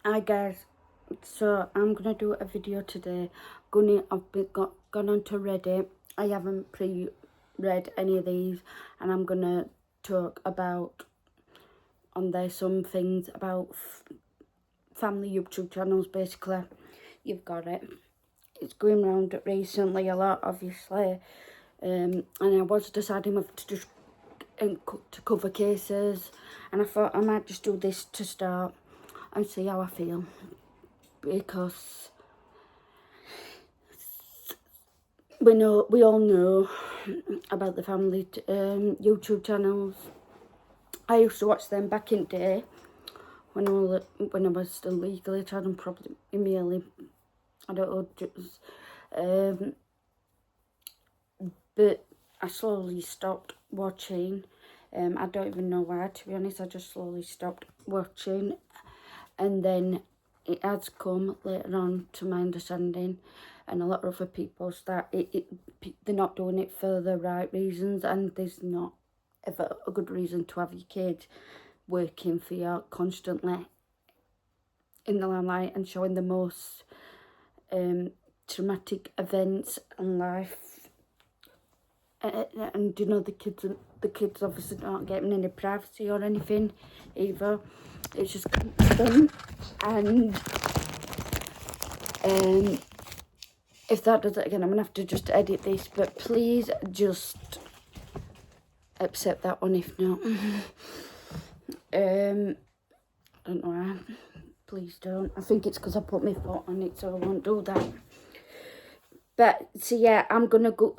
Hi guys, so I'm gonna do a video today. Gone onto Reddit. I haven't pre-read any of these, and I'm gonna talk about on there some things about family YouTube channels. Basically, you've got it. It's going around recently a lot, obviously, and I was deciding if to just to cover cases, and I thought I might just do this to start and see how I feel, because we all know about the family YouTube channels. I used to watch them back in the day when I was still legally child, and probably merely, I don't know, just, but I slowly stopped watching. I don't even know why, to be honest. I just slowly stopped watching, and then it has come later on, to my understanding, and a lot of other people start they're not doing it for the right reasons, and there's not ever a good reason to have your kid working for you constantly in the limelight and showing the most traumatic events in life. And you know, the kids obviously not getting any privacy or anything either. It's just constant. And if that does it again, I'm gonna have to just edit this, but please just accept that one if not. I don't know why. Please don't. I think it's because I put my foot on it, so I won't do that. But so yeah, I'm gonna go.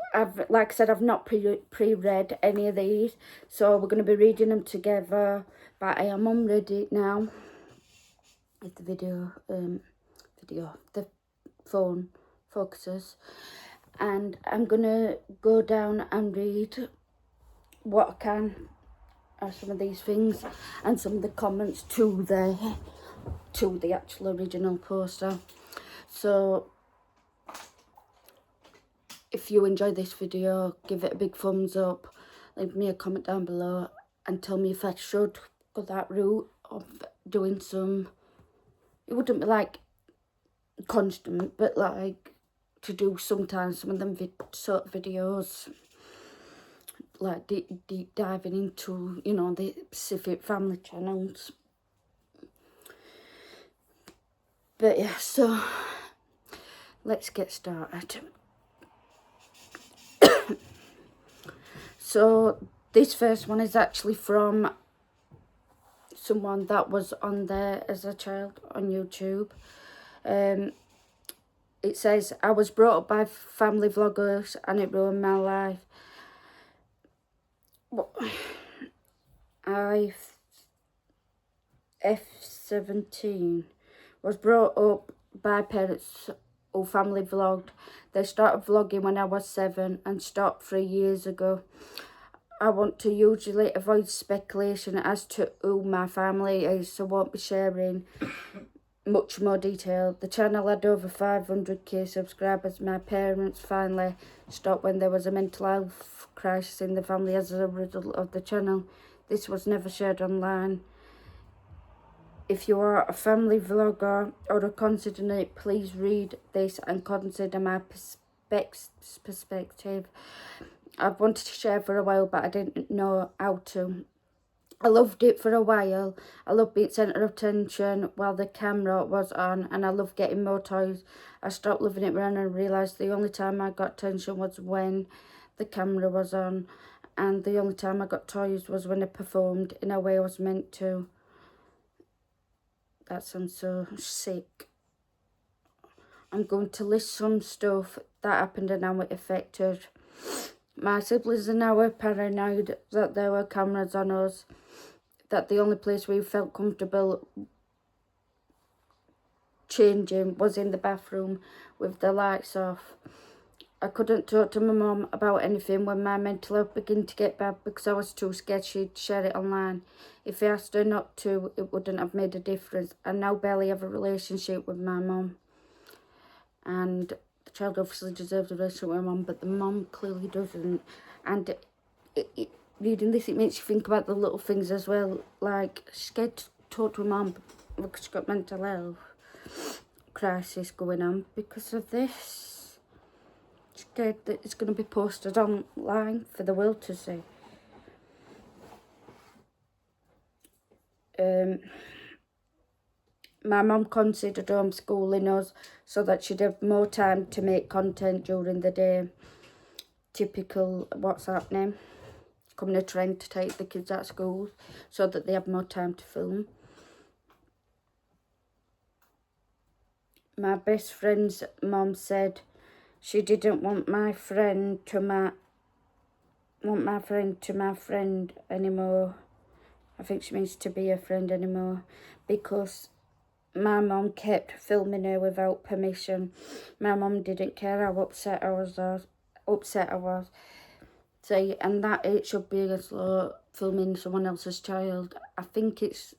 Like I said, I've not pre-read any of these, so we're gonna be reading them together. But I am on Reddit now. If the the phone focuses, and I'm gonna go down and read what I can of some of these things and some of the comments to the actual original poster. So if you enjoy this video, give it a big thumbs up, leave me a comment down below, and tell me if I should go that route of doing some, it wouldn't be like constant, but like to do sometimes some of them sort of videos, like deep diving into, you know, the specific family channels. But yeah, so let's get started. So this first one is actually from someone that was on there as a child on YouTube. It says, I was brought up by family vloggers and it ruined my life. I F17 was brought up by parents who family vlogged. They started vlogging when I was 7 and stopped 3 years ago. I want to usually avoid speculation as to who my family is, so won't be sharing much more detail. The channel had over 500k subscribers. My parents finally stopped when there was a mental health crisis in the family as a result of the channel. This was never shared online. If you are a family vlogger or are considering it, please read this and consider my perspective. I've wanted to share for a while, but I didn't know how to. I loved it for a while. I loved being centre of attention while the camera was on, and I loved getting more toys. I stopped loving it when I realised the only time I got attention was when the camera was on, and the only time I got toys was when I performed in a way I was meant to. That sounds so sick. I'm going to list some stuff that happened and how it affected. My siblings and I were paranoid that there were cameras on us, that the only place we felt comfortable changing was in the bathroom with the lights off. I couldn't talk to my mum about anything when my mental health began to get bad because I was too scared she'd share it online. If I asked her not to, it wouldn't have made a difference. I now barely have a relationship with my mum. And the child obviously deserves a relationship with my mum, but the mum clearly doesn't. And reading this, it makes you think about the little things as well. Like, she's scared to talk to her mum because she's got mental health crisis going on because of this. Scared that it's going to be posted online for the world to see. My mum considered homeschooling us so that she'd have more time to make content during the day. Typical what's happening. It's becoming a trend to take the kids out of school so that they have more time to film. My best friend's mum said she didn't want my friend to my friend anymore. I think she means to be a friend anymore, because my mum kept filming her without permission. My mum didn't care how upset I was. See, and that it should be against law, filming someone else's child. I think it's,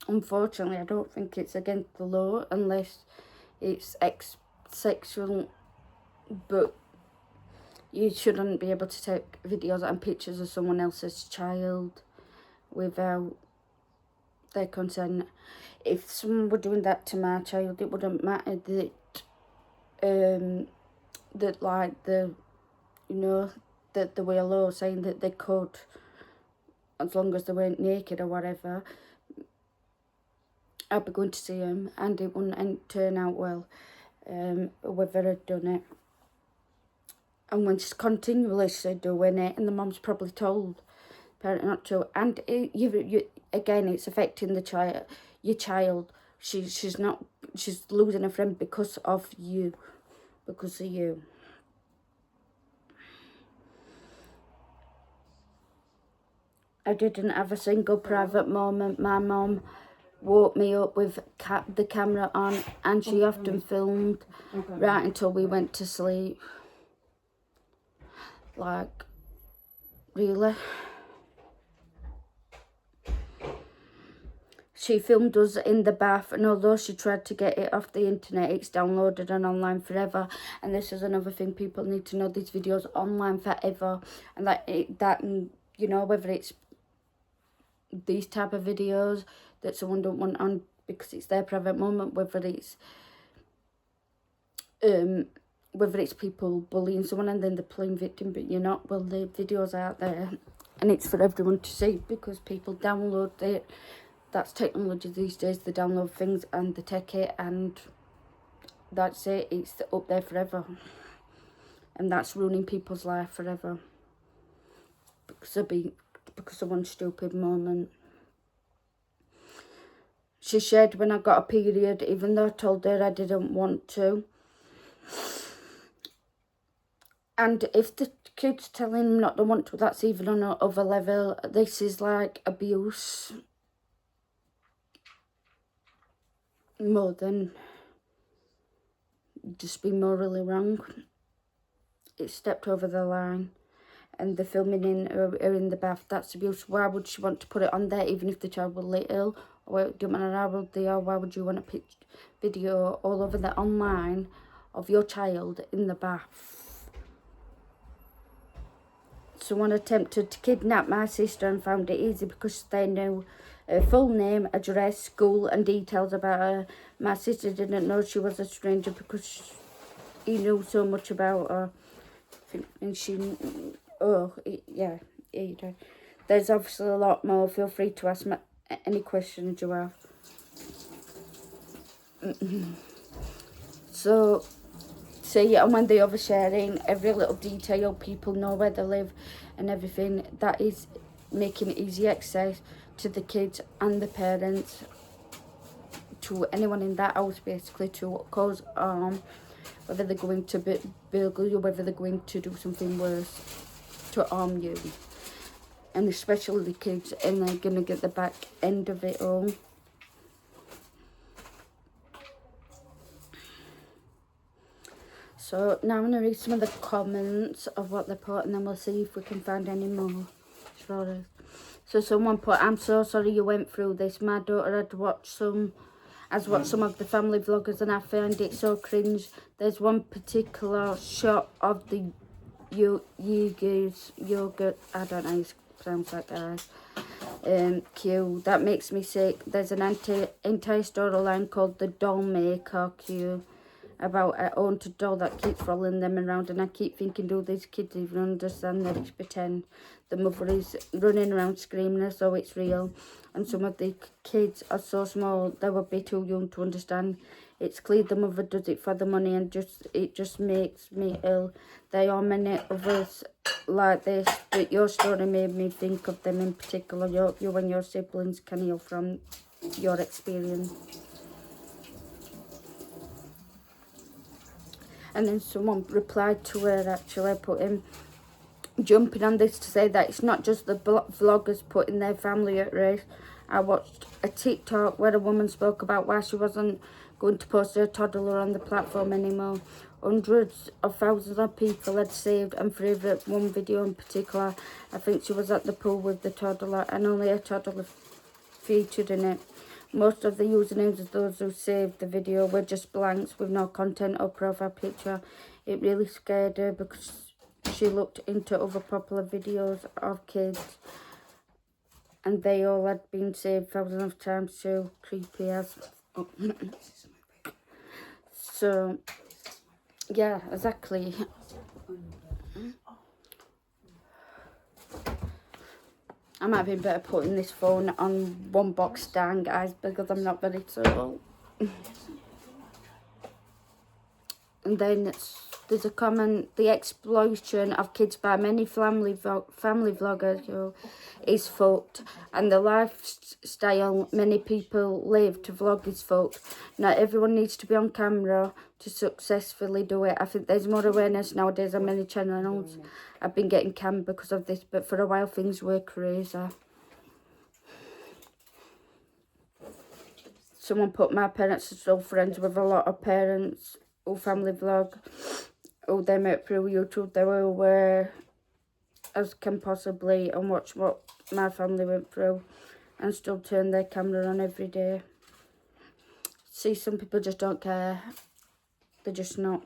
unfortunately, I don't think it's against the law unless it's sexual, but you shouldn't be able to take videos and pictures of someone else's child without their consent. If someone were doing that to my child, it wouldn't matter that like the, you know, that there were a law saying that they could, as long as they weren't naked or whatever. I'd be going to see them, and it wouldn't turn out well, whether I'd done it. And when she's continuously doing it, and the mum's probably told parent not to, and you again, it's affecting the child, your child. She's losing a friend because of you, I didn't have a single private moment. My mum woke me up with the camera on, and she often filmed right until we went to sleep. Like, really? She filmed us in the bath, and although she tried to get it off the internet, it's downloaded and online forever. And this is another thing people need to know: these videos online forever, and you know, whether it's these type of videos that someone don't want on because it's their private moment, whether it's people bullying someone and then they're playing victim, but you're not. Well, the videos are out there, and it's for everyone to see because people download it. That's technology these days. They download things and they take it, and that's it. It's up there forever, and that's ruining people's life forever because of one stupid moment. She said when I got a period, even though I told her I didn't want to. And if the kid's telling them not to want to, that's even on another level. This is like abuse. More than just being morally wrong. It stepped over the line. And the filming in her in the bath, that's abuse. Why would she want to put it on there, even if the child were little? Or it don't matter how old they are, why would you want a video all over the online of your child in the bath? Someone attempted to kidnap my sister and found it easy because they knew her full name, address, school and details about her. My sister didn't know she was a stranger because he knew so much about her. And she... Oh, yeah. There's obviously a lot more. Feel free to ask me any questions you have. So, see, and when they're oversharing every little detail, people know where they live and everything. That is making easy access to the kids and the parents, to anyone in that house, basically, to cause harm, whether they're going to burgle you, whether they're going to do something worse to harm you, and especially the kids, and they're gonna get the back end of it all. So now I'm gonna read some of the comments of what they put, and then we'll see if we can find any more stories. So someone put, "I'm so sorry you went through this. My daughter had watched some of the family vloggers and I find it so cringe. There's one particular shot of the yogurt, I don't know how you pronounce that, guys. Q. That makes me sick. There's an entire storyline called The Doll Maker, Q, about an haunted doll that keeps following them around, and I keep thinking, do these kids even understand that it's pretend? The mother is running around screaming as though it's real, and some of the kids are so small they would be too young to understand. It's clear the mother does it for the money, and it just makes me ill. There are many others like this, but your story made me think of them in particular. You and your siblings can heal from your experience. And then someone replied to her, actually, putting, jumping on this to say that it's not just the vloggers putting their family at risk. I watched a TikTok where a woman spoke about why she wasn't going to post her toddler on the platform anymore. Hundreds of thousands of people had saved and favoured one video in particular. I think she was at the pool with the toddler, and only a toddler featured in it. Most of the usernames of those who saved the video were just blanks with no content or profile picture. It really scared her because she looked into other popular videos of kids and they all had been saved thousands of times too. Creepy as. Oh. So, yeah, exactly. I might have been better putting this phone on one box stand, guys, because I'm not very tall. And then there's a comment: the exploitation of kids by many family vloggers is fucked, and the lifestyle many people live to vlog is fucked. Not everyone needs to be on camera to successfully do it. I think there's more awareness nowadays on many channels. I've been getting canned because of this, but for a while things were crazy. Someone put, my parents are still friends with a lot of parents who family vlog, who they met through YouTube. They were aware as can possibly and watch what my family went through and still turn their camera on every day. See, some people just don't care. They're just not.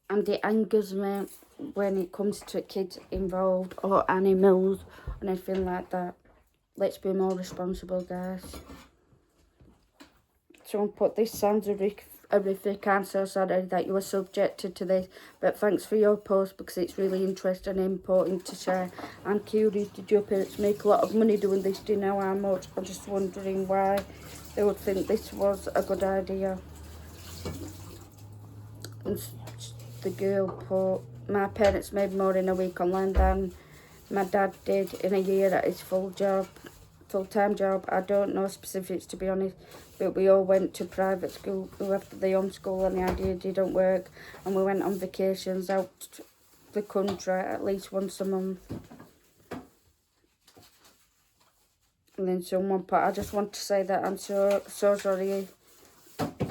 And it angers me when it comes to kids involved or animals and anything like that. Let's be more responsible, guys. Someone put, this sounds horrific. I'm so sorry that you were subjected to this, but thanks for your post because it's really interesting and important to share. I'm curious, did your parents make a lot of money doing this? Do you know how much? I'm just wondering why they would think this was a good idea. And the girl put, my parents made more in a week online than my dad did in a year at his full-time job. I don't know specifics, to be honest, but we all went to private school after the homeschool and the idea didn't work, and we went on vacations out the country at least once a month. And then someone put, I just want to say that I'm so sorry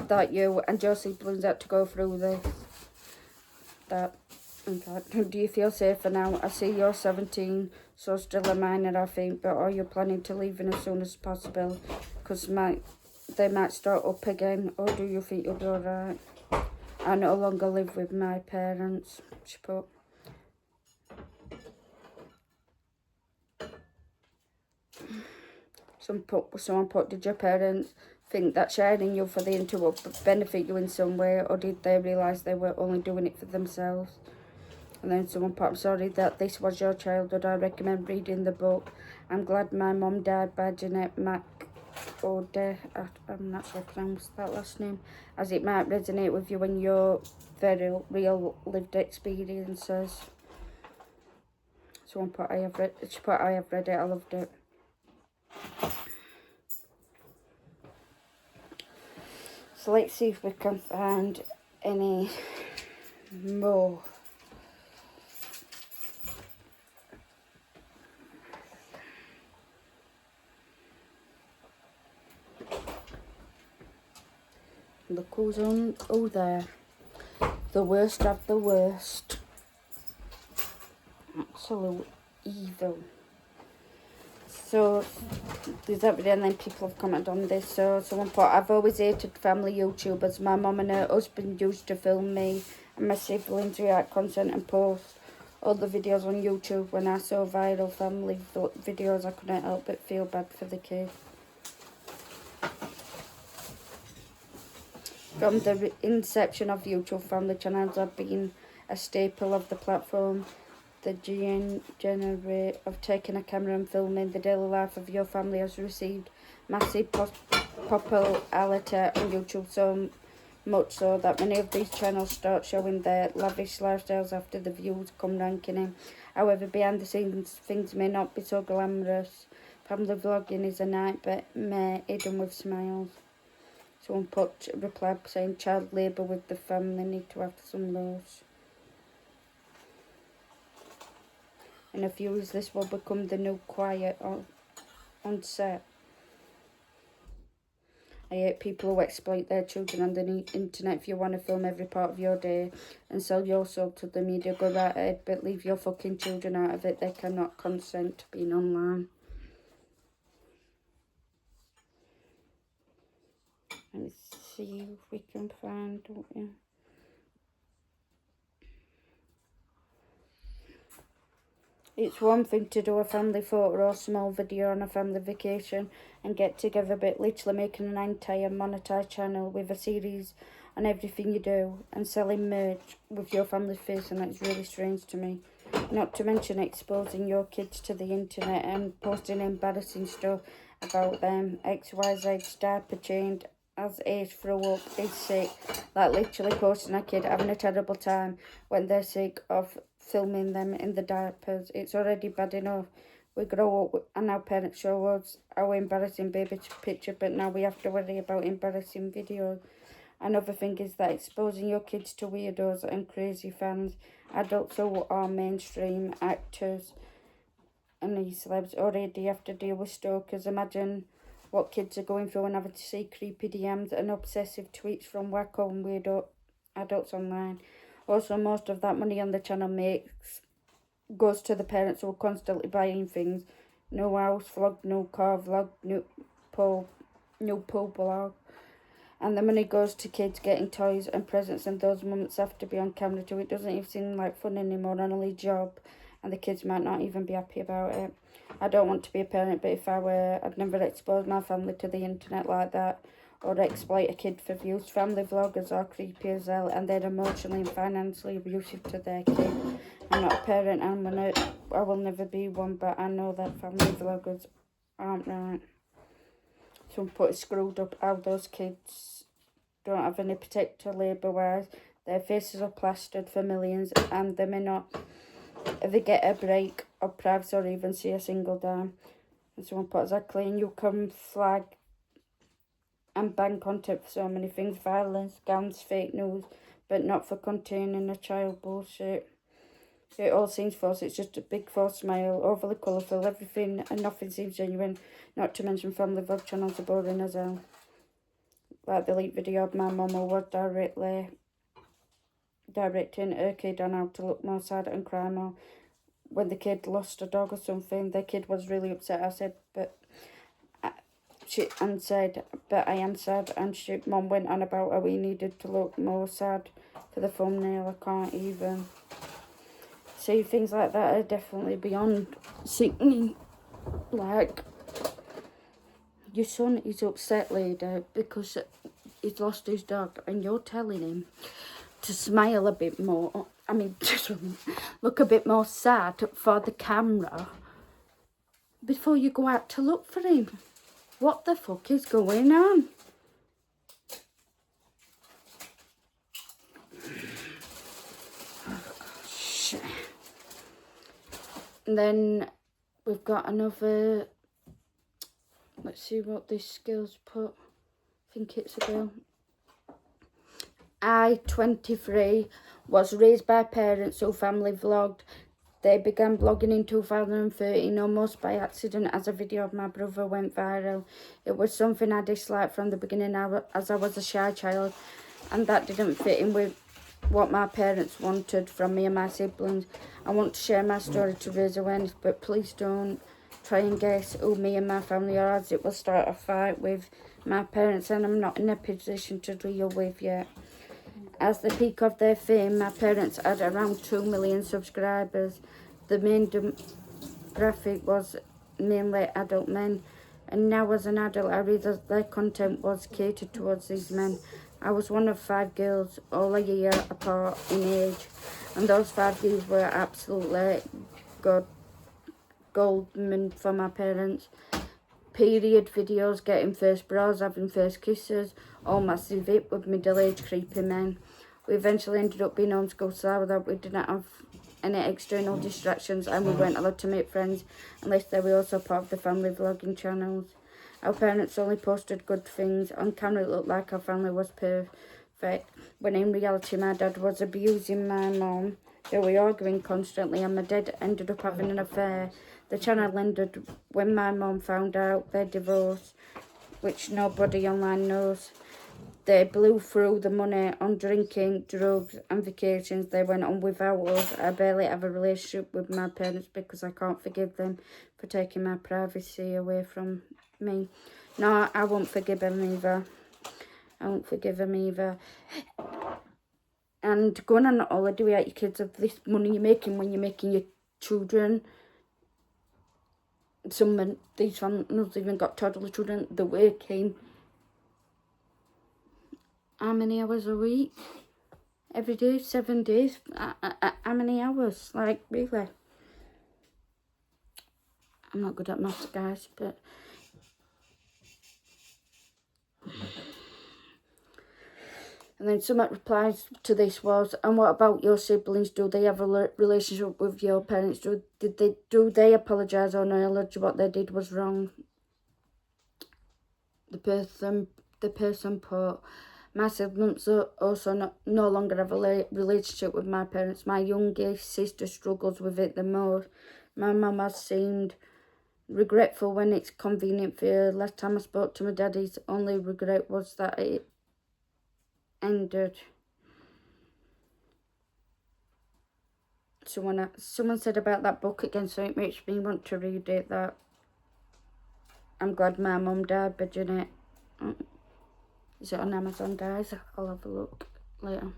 that you and your siblings had to go through this. Okay. Do you feel safer now? I see you're 17, so still a minor, I think, but are you planning to leave in as soon as possible? Because they might start up again, or do you think you'll be alright? I no longer live with my parents, she put. Someone put, did your parents think that sharing you for the internet would benefit you in some way, or did they realise they were only doing it for themselves? And then someone put, I'm sorry that this was your childhood. I recommend reading the book. I'm glad my mum died by Jeanette MacOde. I'm not sure if I pronounced that last name, as it might resonate with you and your very real lived experiences. Someone put, I have read it, I loved it. So let's see if we can find any more. Look who's on, there. The worst of the worst. Absolute evil. So, there's that video, and then people have commented on this. So, someone put, I've always hated family YouTubers. My mum and her husband used to film me and my siblings react content and post all the videos on YouTube when I saw viral family videos. I couldn't help but feel bad for the kid. From the inception of YouTube, family channels have been a staple of the platform. The genre of taking a camera and filming the daily life of your family has received massive popularity on YouTube, so much so that many of these channels start showing their lavish lifestyles after the views come ranking in. However, behind the scenes, things may not be so glamorous. Family vlogging is a nightmare hidden with smiles. Someone put a reply saying child labour with the family need to have some rules. In a few years, this will become the new quiet on set. I hate people who exploit their children on the internet. If you want to film every part of your day and sell your soul to the media, go right ahead, but leave your fucking children out of it. They cannot consent to being online. Let's see if we can find, don't you? It's one thing to do a family photo or small video on a family vacation and get together, but literally making an entire monetized channel with a series on everything you do and selling merch with your family's face, and that's really strange to me. Not to mention exposing your kids to the internet and posting embarrassing stuff about them. XYZ's diaper chained as Ace threw up, is sick. Like literally posting a kid having a terrible time when they're sick of filming them in the diapers. It's already bad enough. We grow up and our parents show us our embarrassing baby picture, but now we have to worry about embarrassing videos. Another thing is that exposing your kids to weirdos and crazy fans, adults who are mainstream actors and these celebs already have to deal with stalkers. Imagine what kids are going through and having to see creepy DMs and obsessive tweets from wacko and weirdo adults online. Also, most of that money on the channel goes to the parents who are constantly buying things. No house vlog, no car vlog, no pool vlog. And the money goes to kids getting toys and presents, and those moments have to be on camera too. It doesn't even seem like fun anymore, only job, and the kids might not even be happy about it. I don't want to be a parent, but if I were, I'd never expose my family to the internet like that or exploit a kid for views. Family vloggers are creepy as hell, and they're emotionally and financially abusive to their kid. I'm not a parent, I will never be one, but I know that family vloggers aren't right. Someone put it screwed up how those kids don't have any protector labour-wise. Their faces are plastered for millions, and they may not ever get a break of privacy or even see a single dime. And someone put exactly, and you can flag and ban content for so many things: violence, scams, fake news, but not for containing a child. Bullshit. It all seems false. It's just a big false smile, overly colourful, everything and nothing seems genuine. Not to mention family vlog channels are boring as hell. Like the leaked video of my mum who was directing her kid on how to look more sad and cry more when the kid lost a dog or something. The kid was really upset. I said, but I am sad. And mum went on about how he needed to look more sad for the thumbnail. I can't even. See, things like that are definitely beyond sickening. Like, your son is upset, lady, because he's lost his dog, and you're telling him to smile a bit more. I mean, just look a bit more sad for the camera before you go out to look for him. What the fuck is going on? Shit. And then we've got another. Let's see what this girl's put. I think it's a girl. I, 23, was raised by parents who family vlogged. They began blogging in 2013, almost by accident, as a video of my brother went viral. It was something I disliked from the beginning, as I was a shy child, and that didn't fit in with what my parents wanted from me and my siblings. I want to share my story to raise awareness, but please don't try and guess who me and my family are, as it will start a fight with my parents, and I'm not in a position to deal with yet. As the peak of their fame, my parents had around 2 million subscribers. The main demographic was mainly adult men, and now as an adult I realised their content was catered towards these men. I was one of 5 girls, all a year apart in age, and those 5 girls were absolutely goldman for my parents. Period videos, getting first bras, having first kisses, all massive hit with middle-aged creepy men. We eventually ended up being homeschooled so that we didn't have any external distractions, and we weren't allowed to make friends unless they were also part of the family vlogging channels. Our parents only posted good things. On camera it looked like our family was perfect, when in reality my dad was abusing my mum. They were arguing constantly, and my dad ended up having an affair. The channel ended when my mum found out their divorce, which nobody online knows. They blew through the money on drinking, drugs and vacations they went on without us. I barely have a relationship with my parents because I can't forgive them for taking my privacy away from me. No, I won't forgive them either. I won't forgive them either. And going on a holiday without your kids, of this money you're making when you're making your children. These families even got toddler children. They're working how many hours a week? Every day, 7 days. How many hours? Like, really? I'm not good at maths, guys, but... And then some replies to this was, and what about your siblings? Do they have a relationship with your parents? Do they apologise or acknowledge what they did was wrong? The person put, my siblings also no longer have a relationship with my parents. My youngest sister struggles with it the most. My mum has seemed regretful when it's convenient for her. Last time I spoke to my dad, his only regret was that it ended. Someone said about that book again, so it makes me want to read it, that I'm glad my mum died by Jeanette. Is it on Amazon, guys? I'll have a look later.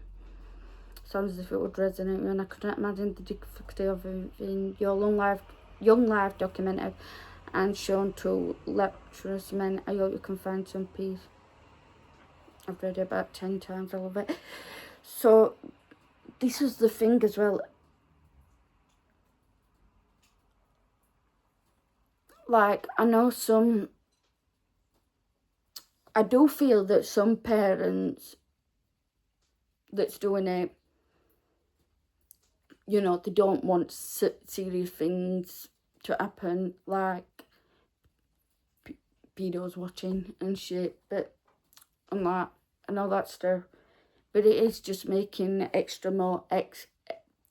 Sounds as if it would resonate with me, and I couldn't imagine the difficulty of being your young life documented and shown to lecherous men. I hope you can find some peace. I've read it about 10 times. I love it. So this is the thing as well. Like, I do feel that some parents that's doing it, you know, they don't want serious things to happen, like pedos watching and shit, but and that, and all that stuff. But it is just making extra more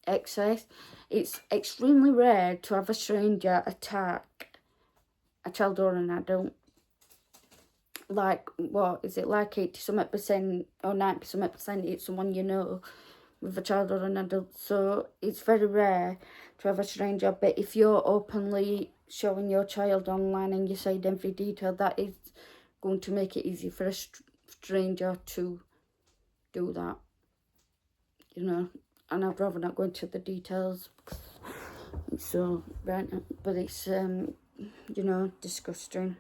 excess. It's extremely rare to have a stranger attack a child or an adult. Like, what is it, like 80% or 90% it's someone you know with a child or an adult. So it's very rare to have a stranger. But if you're openly showing your child online and you say every detail, that is going to make it easy for a stranger to do that, you know. And I'd rather not go into the details, so right, but it's you know, disgusting.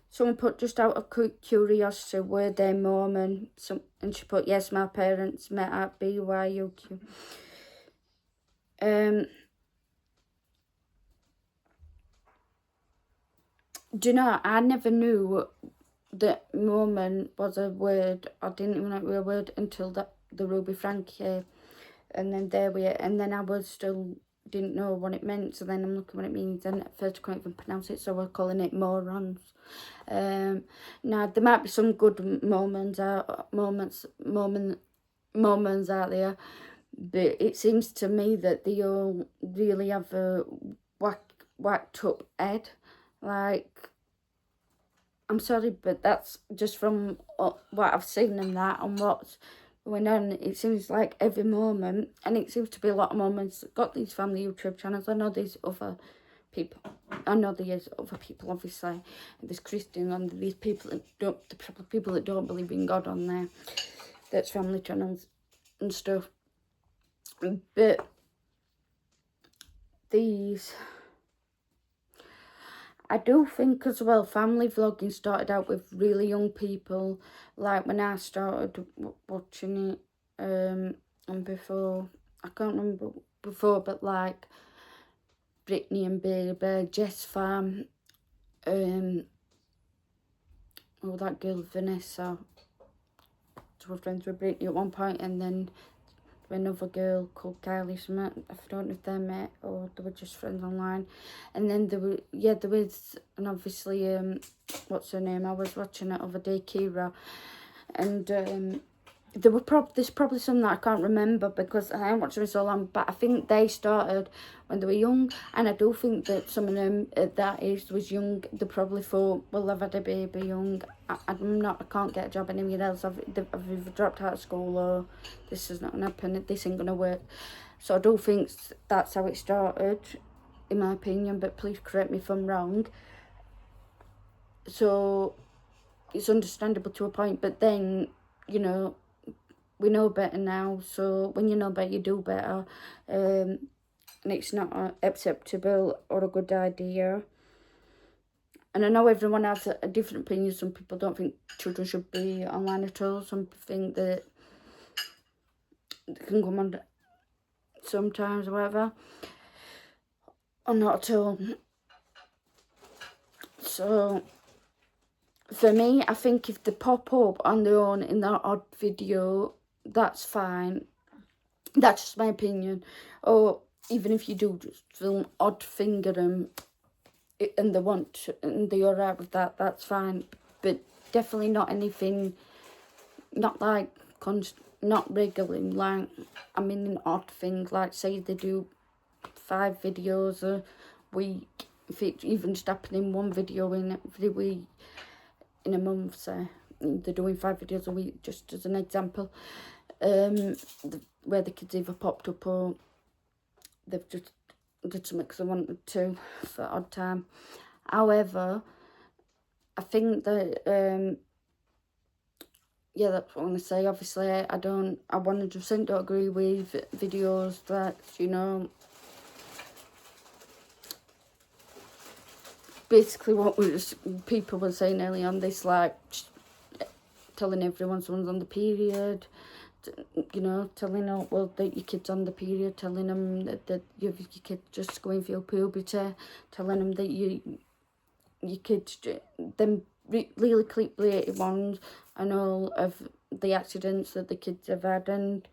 Someone put, just out of curiosity, were they Mormon? And she put, yes, my parents met at BYUQ. Do you know, I never knew that Mormon was a word. I didn't even know it was a word until the Ruby Frankie. And then there we are. And then I was still didn't know what it meant. So then I'm looking what it means. And at first I couldn't even pronounce it. So we're calling it morons. Now, there might be some good Mormons out there. But it seems to me that they all really have a whacked up head. Like, I'm sorry, but that's just from what I've seen and that, and what's going on. It seems like every Mormon, and it seems to be a lot of Mormons got these family YouTube channels. I know there's other people. I know there's other people, obviously. There's Christians and these people that don't, the people that don't believe in God on there. That's family channels and stuff. But these, I do think as well, family vlogging started out with really young people. Like when I started watching it, and before, I can't remember before, but like Brittany and Baby, Jess Fam, oh, that girl Vanessa, we were friends with Brittany at one point, and then another girl called Kylie Smith. I don't know if they met or they were just friends online. And then there was, and obviously, what's her name? I was watching it other day, Kira, and there's probably some that I can't remember because I haven't watched them so long, but I think they started when they were young, and I do think that some of them at that age was young. They probably thought, well, I've had a baby young, I can't get a job anywhere else, I've either dropped out of school or this is not going to happen, this ain't going to work. So I do think that's how it started, in my opinion, but please correct me if I'm wrong. So it's understandable to a point, but then, you know, we know better now, so when you know better, you do better. And it's not acceptable or a good idea. And I know everyone has a different opinion. Some people don't think children should be online at all. Some think that they can come on sometimes or whatever. Or not at all. So, for me, I think if they pop up on their own in that odd video, that's fine. That's just my opinion. Or even if you do just film odd finger them and they want and they're alright with that, that's fine. But definitely not anything, not like not regularly, like I mean an odd thing, like say they do 5 videos a week, if it even just happening in one video in every week in a month, say they're doing 5 videos a week, just as an example, where the kids either popped up or they've just did something because they wanted to for odd time. However, I think that yeah, that's what I'm gonna say. Obviously, I 100% don't agree with videos that, you know, basically what people were saying earlier on this, like telling everyone someone's on the period, you know, telling them, well, that your kid's on the period, telling them that your kid just going through puberty, telling them that your kids, them really clickbaity ones, and all of the accidents that the kids have had. And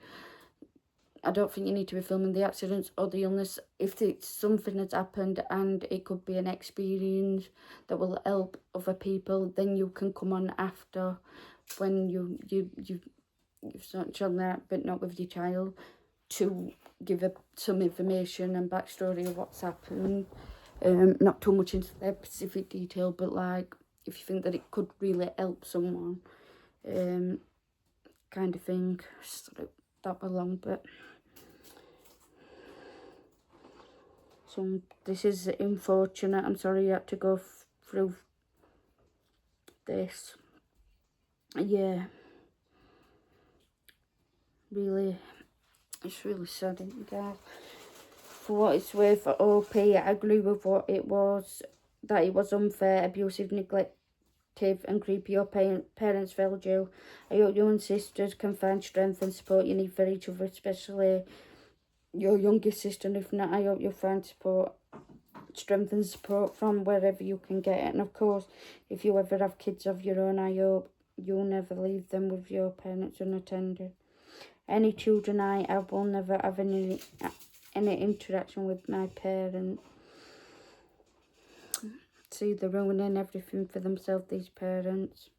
I don't think you need to be filming the accidents or the illness. If it's something that's happened and it could be an experience that will help other people, then you can come on after, when you've started children that, but not with your child, to give some information and backstory of what's happened. Not too much into their specific detail, but like if you think that it could really help someone, kind of thing. Sort of that along, but so this is unfortunate. I'm sorry you had to go through this. Yeah, really, it's really sad, isn't it, guys? For what it's worth, for OP, I agree with what it was, that it was unfair, abusive, neglective and creepy. Your parents failed you. I hope you and sisters can find strength and support you need for each other, especially your youngest sister. And if not, I hope you'll find strength and support from wherever you can get it. And of course, if you ever have kids of your own, I hope you'll never leave them with your parents unattended. Any children I have will never have any interaction with my parents. See, they're ruining everything for themselves, these parents.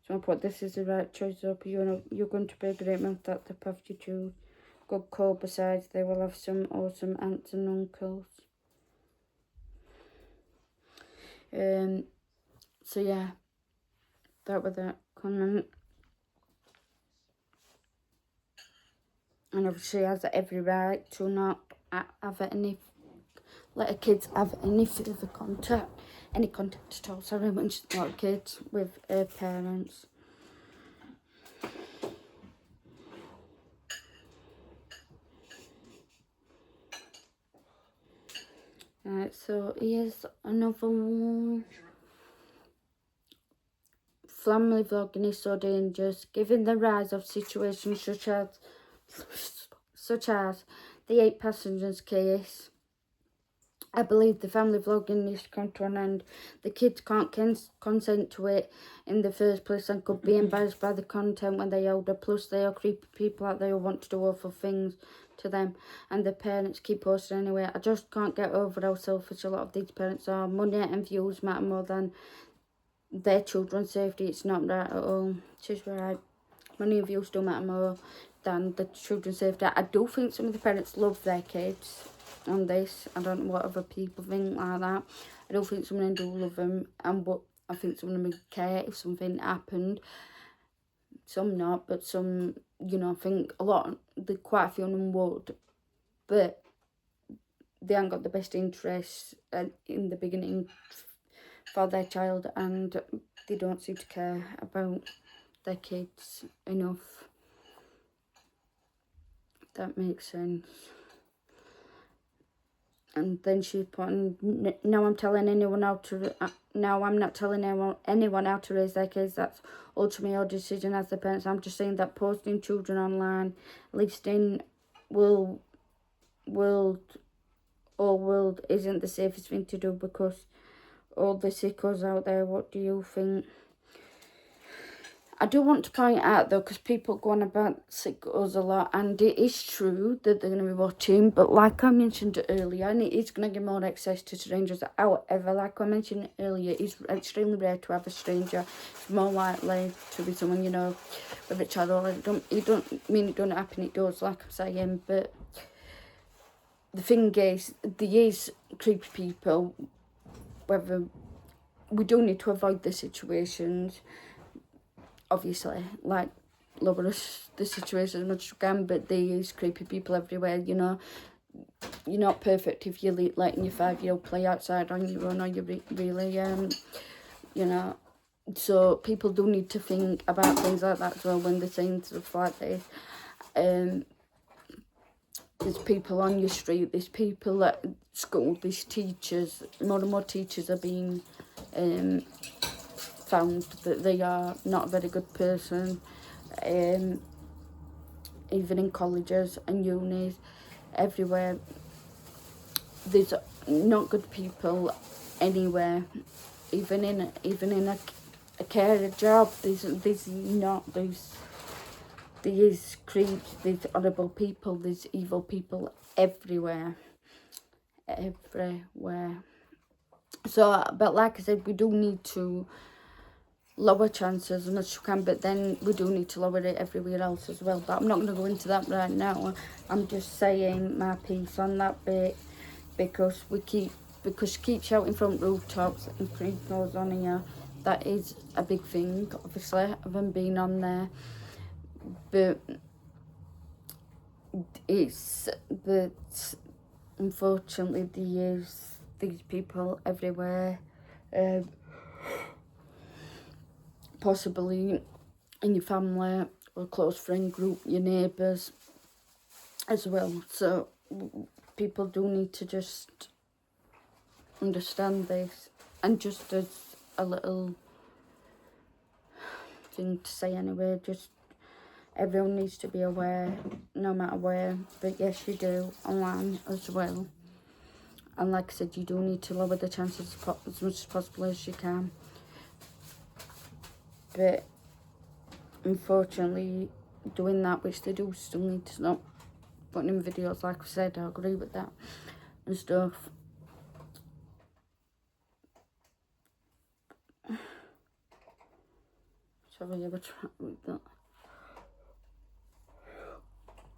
So I put, this is the right choice. Up, you're going to be a great man. That's the path you choose. Good call. Besides, they will have some awesome aunts and uncles. So yeah, that was that comment. And obviously has every right to not have any let her kids have any further contact, any contact at all, sorry, when she's not kids, with her parents. Right, so here's another one. Family vlogging is so dangerous, given the rise of situations such as the 8 passengers case. I believe the family vlogging needs to come to an end. The kids can't consent to it in the first place and could be embarrassed by the content when they're older. Plus, they are creepy people out there who want to do awful things to them, and the parents keep posting anyway. I just can't get over how selfish a lot of these parents are. Money and views matter more than their children's safety. It's not right at all. She's right. Money and views do matter more than the children's safety. I do think some of the parents love their kids on this. I don't know what other people think like that. I don't think some of them do love them, and but I think some of them would care if something happened. Some not, but some, you know, I think a lot, quite a few of them would, but they haven't got the best interests in the beginning for their child, and they don't seem to care about their kids enough. That makes sense. And then she's putting, now I'm telling anyone how to, now I'm not telling anyone how to raise their kids. That's ultimately your decision as the parents. I'm just saying that posting children online, at least in world, isn't the safest thing to do, because all the sickos out there. What do you think? I do want to point out though, because people go on about sickos a lot, and it is true that they're going to be watching, but like I mentioned earlier, and it is going to give more access to strangers. However, like I mentioned earlier, it's extremely rare to have a stranger. It's more likely to be someone, you know, with a child, or it don't mean it don't happen, it does, like I'm saying, but the thing is, there is creepy people. Whether we do need to avoid the situations, obviously, like lower the situation as much as you can, but there is creepy people everywhere, you know. You're not perfect if you're letting your 5-year-old play outside on your own, or you really, you know. So people do need to think about things like that as well when they're saying stuff like this. There's people on your street, there's people at school, there's teachers. More and more teachers are being found that they are not a very good person, even in colleges and unis, everywhere. There's not good people anywhere, even in a carer job. There's creeps, there's horrible people, there's evil people everywhere. So, but like I said, we do need to lower chances as much as you can, but then we do need to lower it everywhere else as well. But I'm not going to go into that right now. I'm just saying my piece on that bit, because she keeps shouting from rooftops and creep goes on here. That is a big thing, obviously, of them being on there. But unfortunately there is these people everywhere, possibly in your family or close friend group, your neighbours as well. So people do need to just understand this, and just as a little thing to say anyway, just everyone needs to be aware, no matter where. But yes, you do, online as well. And like I said, you do need to lower the chances as much as possible as you can. But unfortunately, doing that, which they do still need to stop putting in videos, like I said, I agree with that and stuff. Sorry, I was trying with that.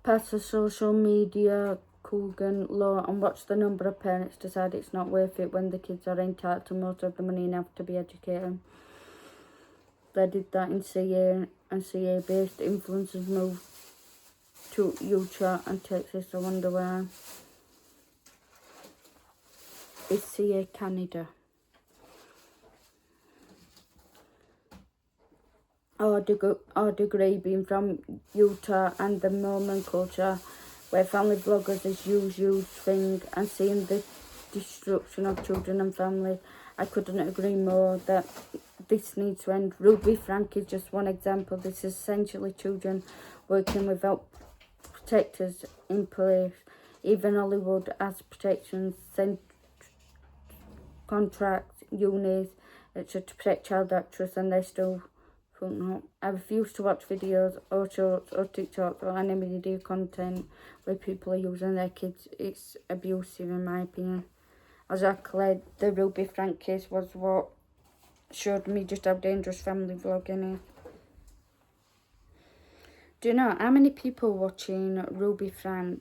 Pass the social media Coogan law and watch the number of parents decide it's not worth it when the kids are entitled to most of the money and have to be educated. They did that in CA, and CA-based influencers moved to Utah and Texas. I wonder why. is CA Canada. Our degree being from Utah and the Mormon culture, where family vloggers is huge thing, and seeing the destruction of children and family. I couldn't agree more that this needs to end. Ruby Frank is just one example. This is essentially children working without protectors in place. Even Hollywood has protections, contracts, unis, to protect child actors, and they still don't know. I refuse to watch videos or shorts or TikToks or any media content where people are using their kids. It's abusive in my opinion. Exactly, the Ruby Frank case was what showed me just how dangerous family vlogging is. Do you know how many people watching Ruby Frank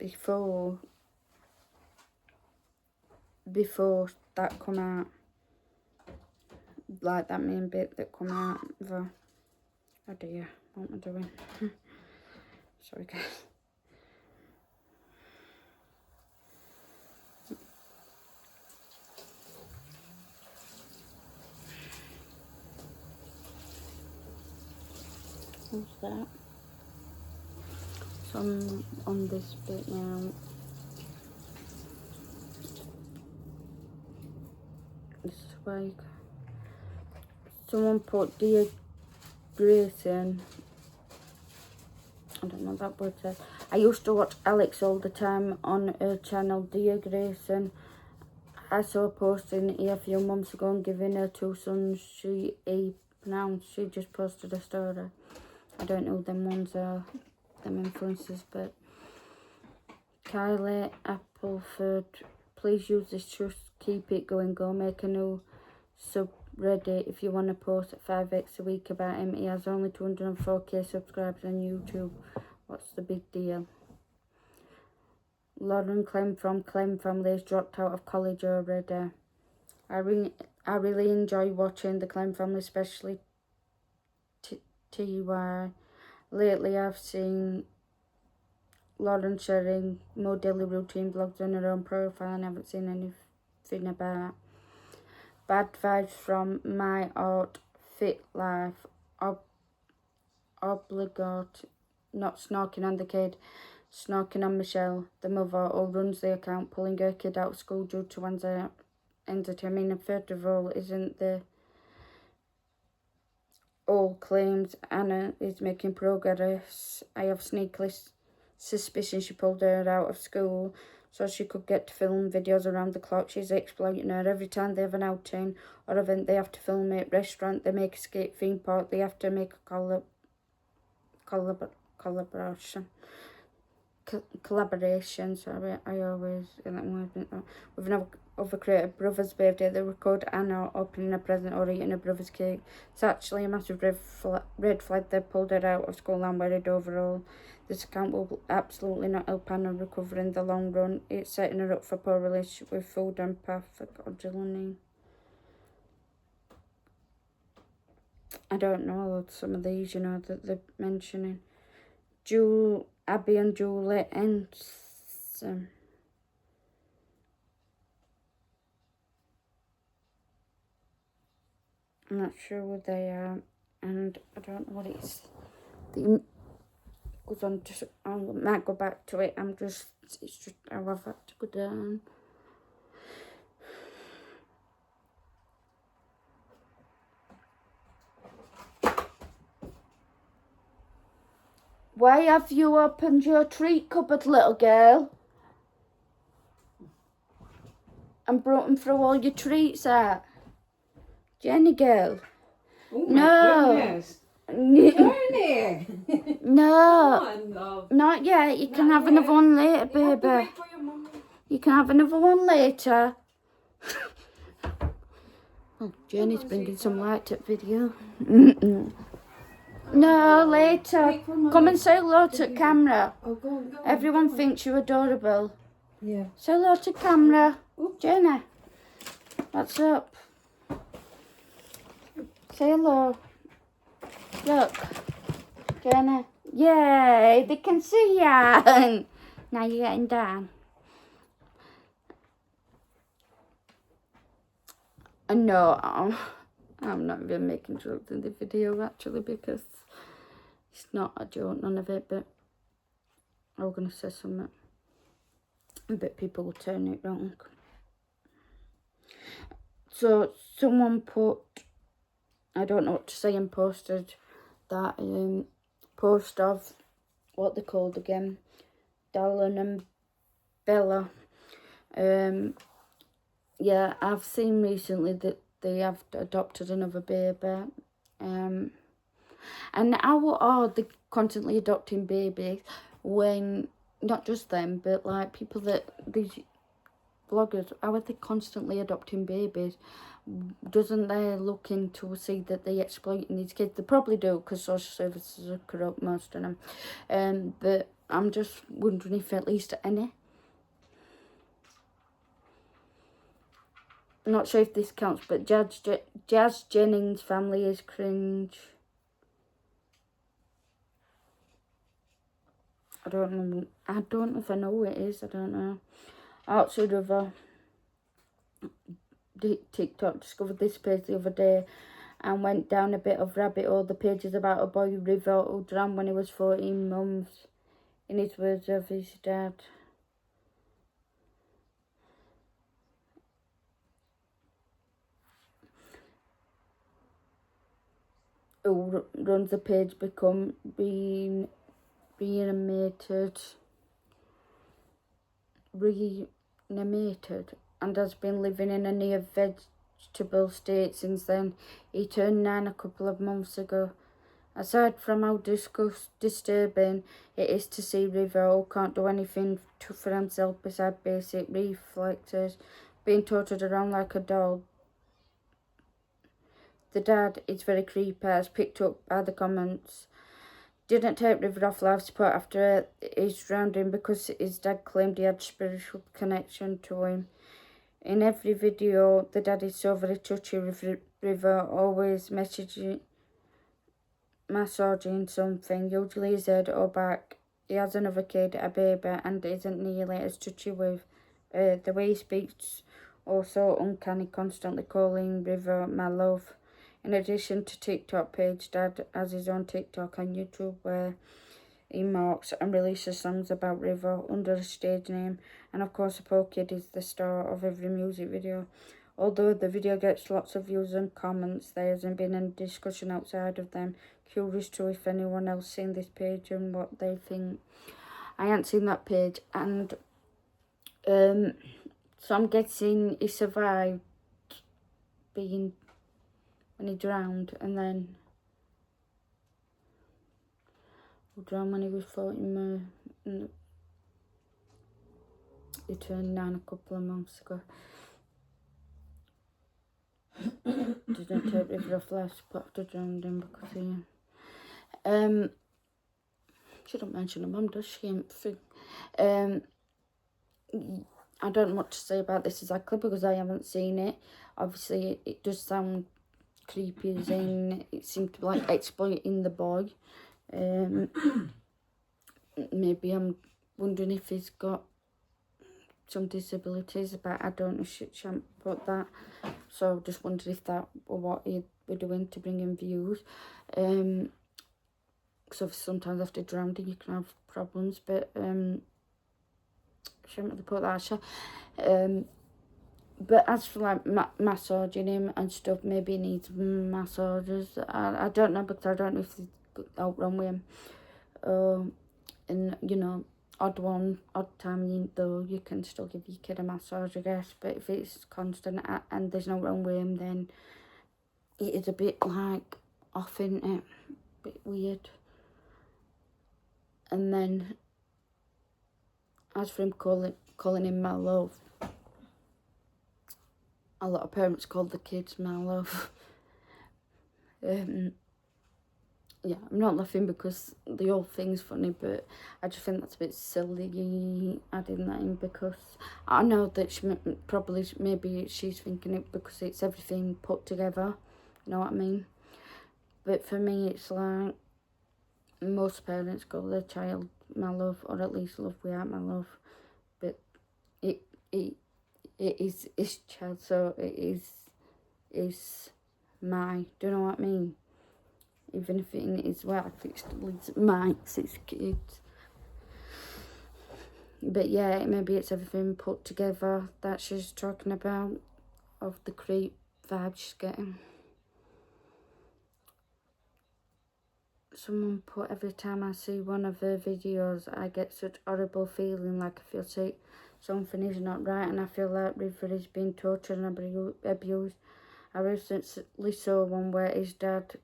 before that come out? Like that main bit that come out. Oh dear, what am I doing? Sorry guys. What's that? So I'm on this bit now. This week. Someone put Dear Grayson. I don't know what that word says. I used to watch Alex all the time on her channel, Dear Grayson. I saw her posting here a few months ago and giving her 2 sons she pronounced. She just posted a story. I don't know who them ones are, them influencers, but Kylie Appleford, please use this trust, keep it going, go make a new subreddit if you want to post at 5x a week about him. He has only 204k subscribers on YouTube. What's the big deal? Lauren Clem from Clem family has dropped out of college already. I really enjoy watching the Clem family, especially TY. Lately I've seen Lauren sharing more daily routine vlogs on her own profile and I haven't seen anything about Bad Vibes from My Art Fit Life. Obligate, not snorking on the kid, snorking on Michelle, the mother who runs the account, pulling her kid out of school due to anxiety. I mean, first of all, isn't the all claims Anna is making progress? I have sneaky suspicion she pulled her out of school so she could get to film videos around the clock. She's exploiting her. Every time they have an outing or event, they have to film it. Restaurant, they make a skate theme park, they have to make a collaboration. Sorry, I always get that word. With another creator, brother's birthday, they record Anna opening a present or eating a brother's cake. It's actually a massive red flag. They pulled her out of school and worried overall. This account will absolutely not help Anna recover in the long run. It's setting her up for a poor relationship with food and pathogyny. I don't know some of these, you know, that they're mentioning. Abby and Julie Ensom. I'm not sure who they are, and I don't know what it is. The goes on. Just I might go back to it. It's just I'll have to go down. Why have you opened your treat cupboard, little girl? And brought them through all your treats out? Jenny girl. Oh my no. Goodness. Jenny. No. On, love. Not yet. You can have another one later, baby. You can have another one later. Oh, Jenny's bringing some light to the video. No, later. Come and say hello to the camera. Oh, go on. Everyone thinks you're adorable. Yeah. Say hello to camera. Jenny, what's up? Say hello. Look, Jenny. Yay, they can see ya. Now you're getting down. And no, I'm not even making jokes in the video actually, because it's not a joke, none of it, but I'm going to say something. But people will turn it wrong. So someone put, I don't know what to say, and posted that post of what they're called again, Dallin and Bella. Yeah, I've seen recently that they have adopted another baby. And how are they constantly adopting babies when, not just them, but like people that, these bloggers, how are they constantly adopting babies? Doesn't they look into see that they're exploiting these kids? They probably do, because social services are corrupt, most of them. But I'm just wondering if at least any. I'm not sure if this counts, but Jazz Jennings' family is cringe. I don't know if I know who it is. I don't know. Outside of TikTok, discovered this page the other day and went down a bit of rabbit hole. The page is about a boy, River, who drowned when he was 14 months. In his words of his dad. Who runs the page being reanimated and has been living in a near vegetable state since then. He turned 9 a couple of months ago. Aside from how disturbing it is to see River, who can't do anything for himself besides basic reflexes, being toted around like a doll, the dad is very creepy, as picked up by the comments. Didn't take River off life support after his drowning because his dad claimed he had spiritual connection to him. In every video, the dad is so very touchy with River, always massaging something, usually his head or back. He has another kid, a baby, and isn't nearly as touchy with the way he speaks. Also uncanny, constantly calling River my love. In addition to TikTok page, Dad has his own TikTok and YouTube where he marks and releases songs about River under a stage name. And of course, the poor kid is the star of every music video. Although the video gets lots of views and comments, there hasn't been any discussion outside of them. Curious to if anyone else seen this page and what they think. I haven't seen that page, and so I'm guessing he survived being when he drowned, and then he drowned when he was 14. He turned 9 a couple of months ago. Didn't take River off life support after drowning because he shouldn't mention her mum, does she? I don't know what to say about this exactly because I haven't seen it. Obviously, it does sound creepy, as in it seemed to be like exploiting the boy. Maybe I'm wondering if he's got some disabilities, but I don't know, shan't put that. So just wondered if that were what he were doing to bring in views. Because sometimes after drowning you can have problems, but shouldn't really put that. But as for like massaging him and stuff, maybe he needs massages. I don't know, because I don't know if he's out wrong with him. And you know, odd time though, you can still give your kid a massage, I guess. But if it's constant and there's no wrong with him, then it is a bit like off, isn't it? A bit weird. And then as for him calling him my love, a lot of parents call the kids my love. Yeah, I'm not laughing because the whole thing's funny, but I just think that's a bit silly adding that in, because I know that she maybe she's thinking it because it's everything put together, you know what I mean? But for me, it's like most parents call their child my love, or at least love without my love, but it is his child, so it is is my, do you know what I mean? Even if it is wife, it's still my 6 kids. But yeah, maybe it's everything put together that she's talking about, of the creep vibe she's getting. Someone put, every time I see one of her videos, I get such horrible feeling, like I feel sick. Something is not right, and I feel like River is being tortured and abused. I recently saw one where his dad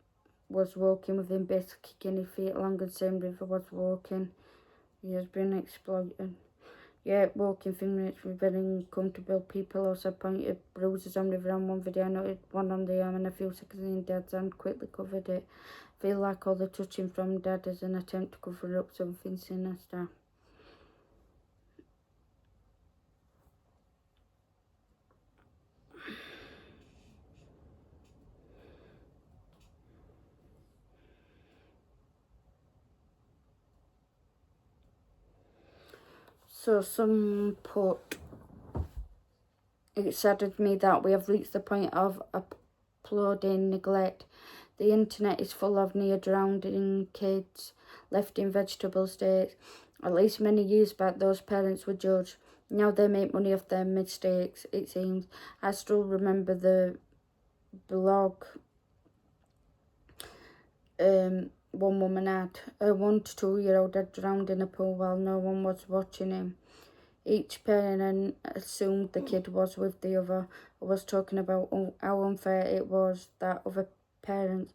was walking with him, basically kicking his feet along, and saying River was walking. He has been exploited. Yeah, walking things with very uncomfortable. People also pointed bruises on River on one video. I noted one on the arm, and a few seconds in Dad's hand quickly covered it. Feel like all the touching from Dad is an attempt to cover up something sinister. So some put, it saddened me that we have reached the point of applauding neglect. The internet is full of near-drowning kids left in vegetable states. At least many years back, those parents were judged. Now they make money off their mistakes, it seems. I still remember the blog one woman had. Her 1 to 2 year old had drowned in a pool while no one was watching him. Each parent assumed the kid was with the other. I was talking about how unfair it was that other parents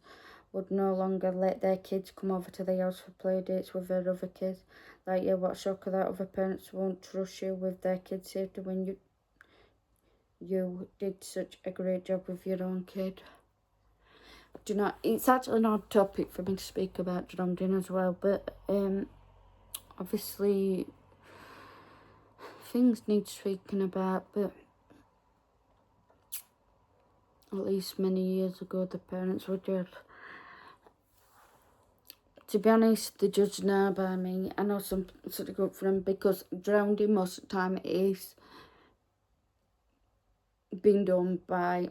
would no longer let their kids come over to the house for play dates with their other kids. Like, yeah, what a shocker that other parents won't trust you with their kids' safety when you did such a great job with your own kid. Do you know, it's actually an odd topic for me to speak about drowning as well, but obviously things need speaking about, but at least many years ago the parents were judged. To be honest, they're judged now by me. I know some sort of good for them, because drowning most of the time is being done by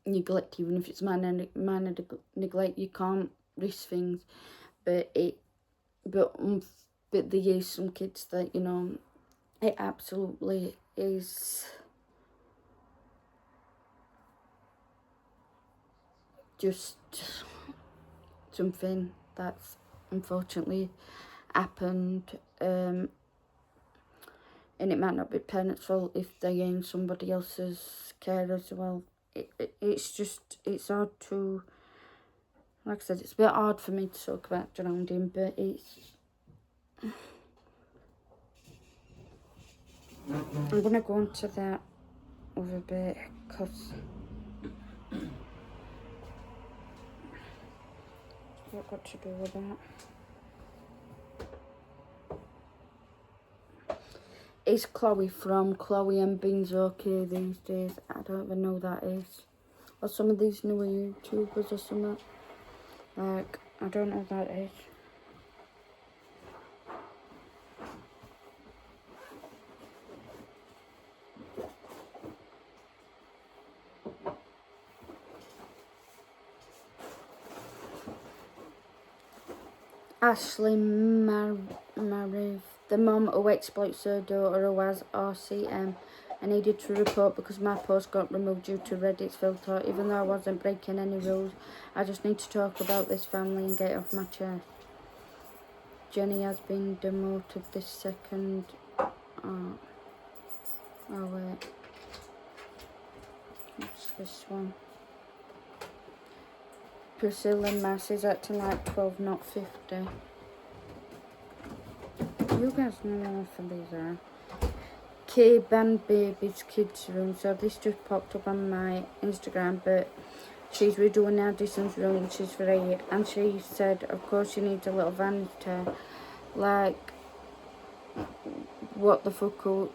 neglect. Even if it's minor neglect, you can't risk things, but there is some kids that, you know, it absolutely is just something that's unfortunately happened, and it might not be parents' fault if they're in somebody else's care as well. It's hard to, like I said, it's a bit hard for me to talk about drowning, but I'm gonna go into that over a bit, because what got to do with that. Is Chloe from Chloe and Beans okay these days? I don't even know who that is. Or some of these newer YouTubers or something. Like, I don't know who that is. Ashley Mariv, the mum who exploits her daughter who has RCM. I needed to report because my post got removed due to Reddit's filter. Even though I wasn't breaking any rules, I just need to talk about this family and get it off my chest. Jenny has been demoted this second. Oh wait. What's this one? Priscilla Mass is acting like 12, not 50. You guys know how often these are. K-Band Baby's Kids Room. So this just popped up on my Instagram, but she's redoing Addison's room, which is free. And she said, of course, she needs a little vanity. Like, what the fuck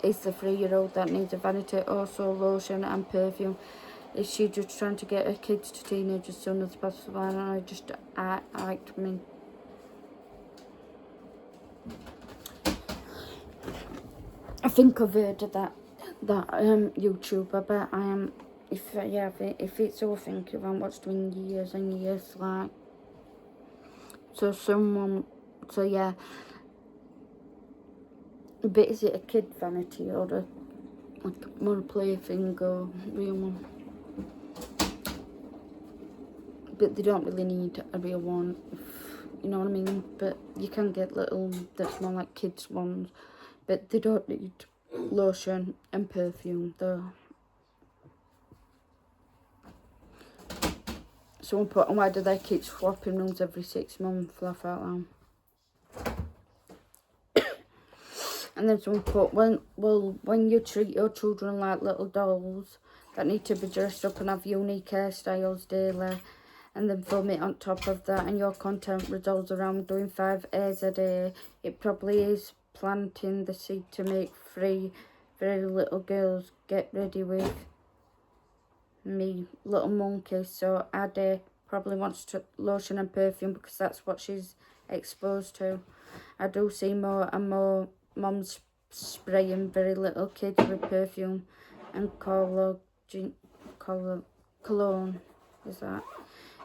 is the 3-year-old that needs a vanity? Also, lotion and perfume. Is she just trying to get her kids to teenagers as soon as possible? And I just act me. I think I've heard of that YouTuber, but I am if it's something I haven't watched in years and years, like, so yeah, but is it a kid vanity or a like more plaything or real one? But they don't really need a real one, you know what I mean? But you can get little that's more like kids ones, but they don't need lotion and perfume though. Someone put, and why do they keep swapping rooms every 6 months? Laugh out loud. And then someone put, when you treat your children like little dolls that need to be dressed up and have unique hairstyles daily, and then film it on top of that, and your content revolves around doing 5 airs a day, it probably is planting the seed to make 3 very little girls get ready with me, little monkey. So Addy probably wants lotion and perfume because that's what she's exposed to. I do see more and more mums spraying very little kids with perfume and cologne, is that?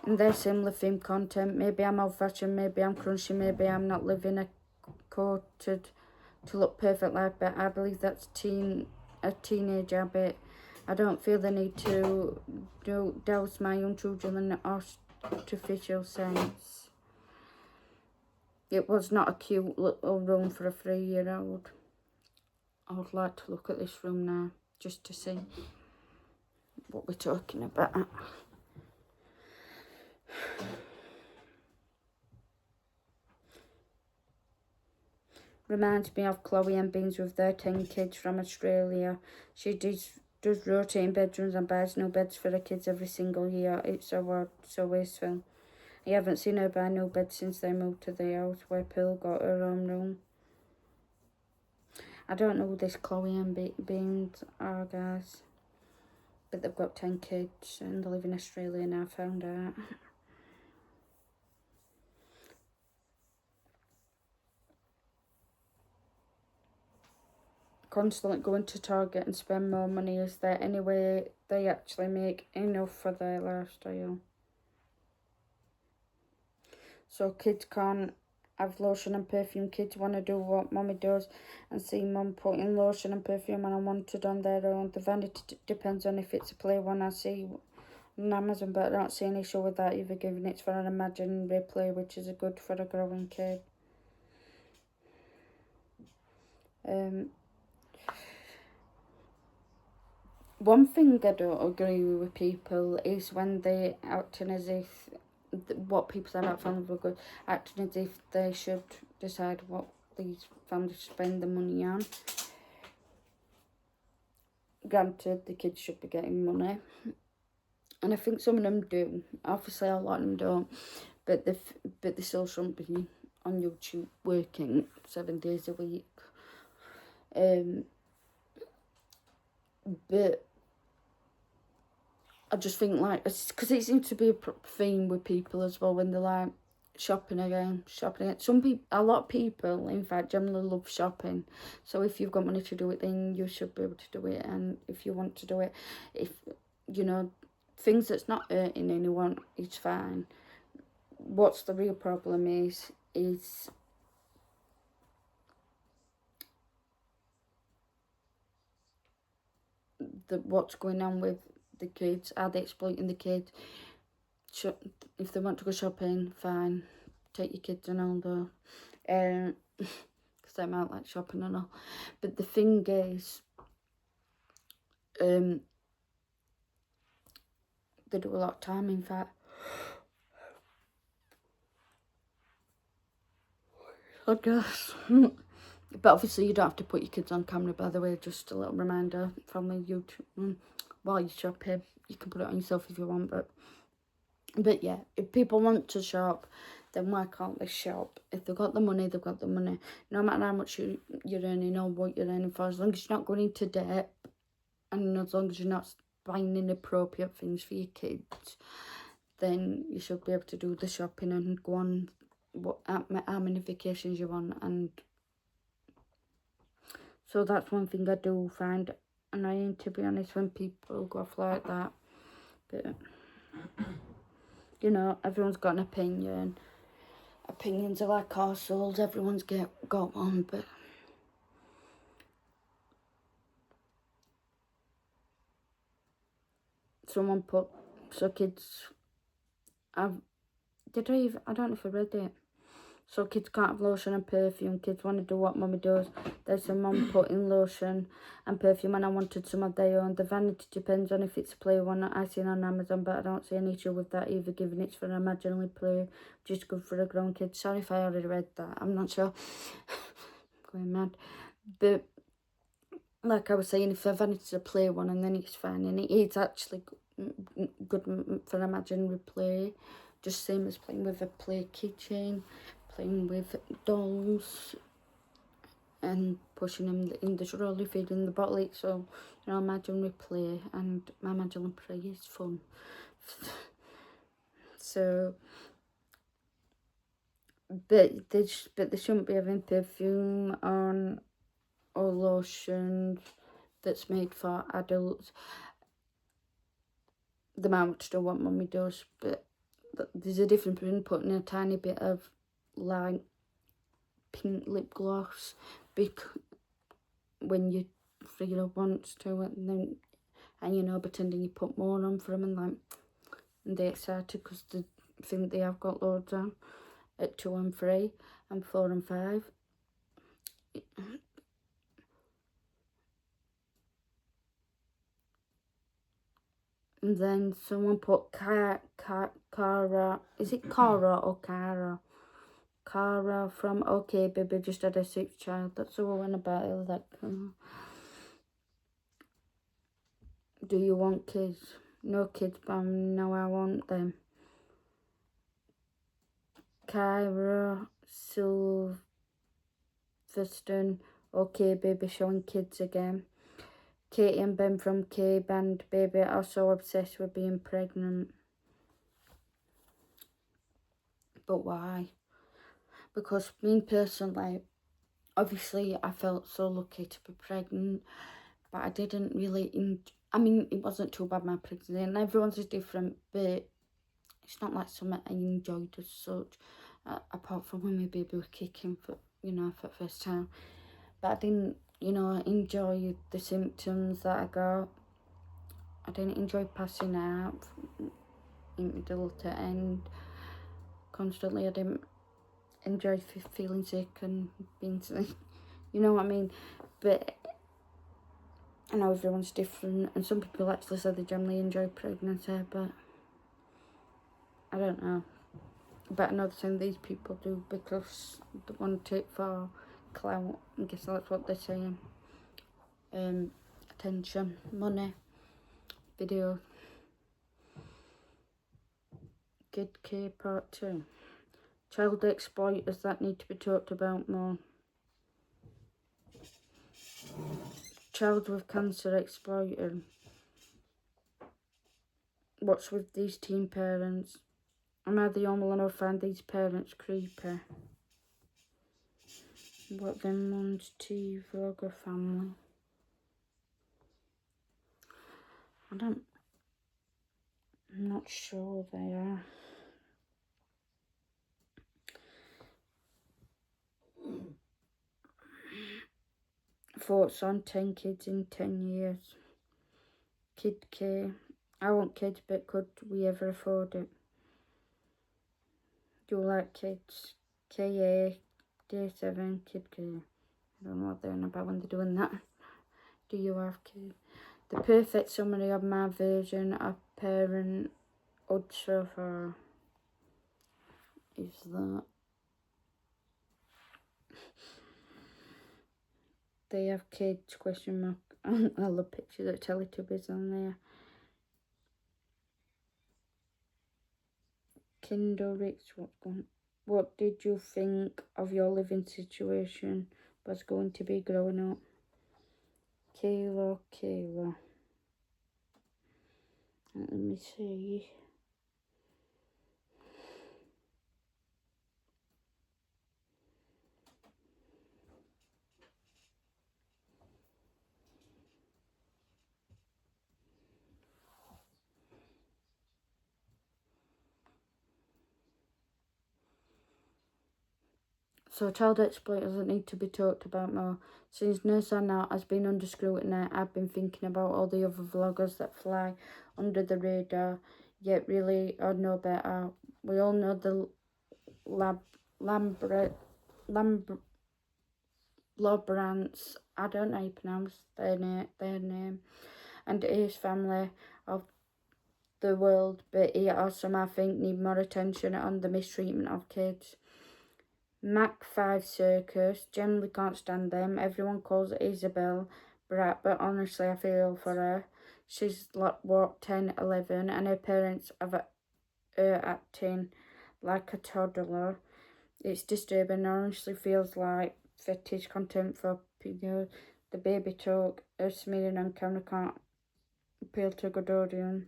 And their similar theme content. Maybe I'm old fashioned, maybe I'm crunchy, maybe I'm not living a coated to look perfect life, but I believe that's a teenage habit. I don't feel the need to douse my young children in an artificial sense. It was not a cute little room for a 3-year-old. I would like to look at this room now, just to see what we're talking about. Reminds me of Chloe and Beans with their 10 kids from Australia. She does rotating bedrooms and buys new beds for the kids every single year. It's so odd, so wasteful. I haven't seen her buy new beds since they moved to the house where Pearl got her own room. I don't know who this Chloe and Beans are, guys. But they've got 10 kids and they live in Australia now, I found out. Constantly going to Target and spend more money. Is there any way they actually make enough for their lifestyle? So kids can't have lotion and perfume. Kids want to do what mommy does and see mum putting lotion and perfume and unwanted on their own. The vanity depends on if it's a play one I see on Amazon, but I don't see an issue with that either, given it's for an imaginary play, which is good for a growing kid. One thing I don't agree with people is when they acting as if what people say about families were good, acting as if they should decide what these families spend the money on. Granted, the kids should be getting money, and I think some of them do. Obviously, a lot of them don't, but they still shouldn't be on YouTube working 7 days a week. But I just think, like, because it seems to be a theme with people as well when they're like shopping again. A lot of people, in fact, generally love shopping. So if you've got money to do it, then you should be able to do it. And if you want to do it, if you know things that's not hurting anyone, it's fine. What's the real problem is what's going on with the kids. Are they exploiting the kids? If they want to go shopping, fine, take your kids and all though, because they might like shopping and all. But the thing is, they do a lot of time, in fact. I guess. But obviously you don't have to put your kids on camera, by the way, just a little reminder from the YouTube. While you're shopping, you can put it on yourself if you want, but yeah, if people want to shop, then why can't they shop? If they've got the money, they've got the money. No matter how much you're earning or what you're earning for, as long as you're not going into debt, and as long as you're not buying inappropriate things for your kids, then you should be able to do the shopping and go on how many vacations you want. And so that's one thing I do find annoying, to be honest, when people go off like that. But, you know, everyone's got an opinion. Opinions are like our souls. Everyone's got one, but someone put, so kids, I don't know if I read it. So kids can't have lotion and perfume. Kids want to do what mummy does. There's a mum putting lotion and perfume, and I wanted some of their own. The vanity depends on if it's a play one I seen on Amazon, but I don't see any issue with that either, given it's for an imaginary play, which is good for a grown kid. Sorry if I already read that. I'm not sure. Going mad. But like I was saying, if a vanity's a play one, and then it's fine, and it's actually good for an imaginary play. Just same as playing with a play keychain, playing with dolls and pushing them in the trolley, feeding the bottle. So, you know, imaginary play, and my imaginary play is fun. So, but they shouldn't be having perfume on or lotion that's made for adults. The might still what mummy does, but there's a difference between putting a tiny bit of like pink lip gloss when you figure wants to, and you know, pretending you put more on for them, and they're excited because they think they have got loads on at 2 and 3 and 4 and 5. And then someone put Cara, is it Cara or Cara? Cara from OK Baby just had a 6th child. That's all I went about it. Like, do you want kids? No kids, but no, I want them. Kyra Silverstone, OK Baby showing kids again. Katie and Ben from K Band Baby are so obsessed with being pregnant. But why? Because me personally, obviously I felt so lucky to be pregnant, but I didn't really I mean, it wasn't too bad, my pregnancy, and everyone's is different, but it's not like something I enjoyed as such, apart from when my baby was kicking for the first time. But I didn't, enjoy the symptoms that I got. I didn't enjoy passing out in the middle to end constantly. I didn't enjoy feeling sick and being sick. You know what I mean? But I know everyone's different, and some people actually say they generally enjoy pregnancy, but I don't know. But I know the same these people do because they want to take for clout. I guess that's what they're saying. Attention, money, video. Kid K Part 2. Child exploiters that need to be talked about more. Child with cancer exploited. What's with these teen parents? Am I the only one who find these parents creepy? What them ones tea vlogger family? I'm not sure they are. Thoughts on 10 kids in 10 years. Kid K. I want kids, but could we ever afford it? Do you like kids? KA, Day 7, Kid K. I don't know what they're on about when they're doing that. Do you have kids? The perfect summary of my version of parenthood so far is that they have kids, question mark. I love pictures of Teletubbies on there. Kindle Rich, what did you think of your living situation was going to be growing up? Kayla. Let me see. So child exploiters that need to be talked about more. Since Nurse Anna has been under scrutiny, I've been thinking about all the other vloggers that fly under the radar, yet really are no better. We all know the Labrants, I don't know how you pronounce their name, and Ace family of the world, but yet are some I think need more attention on the mistreatment of kids. Mac 5 Circus, generally can't stand them. Everyone calls her Isabel Brat, but honestly I feel for her. She's like, what, 10, 11, and her parents have her acting like a toddler. It's disturbing. Honestly feels like fetish content for people. The baby talk, her smearing on camera can't appeal to a good audience.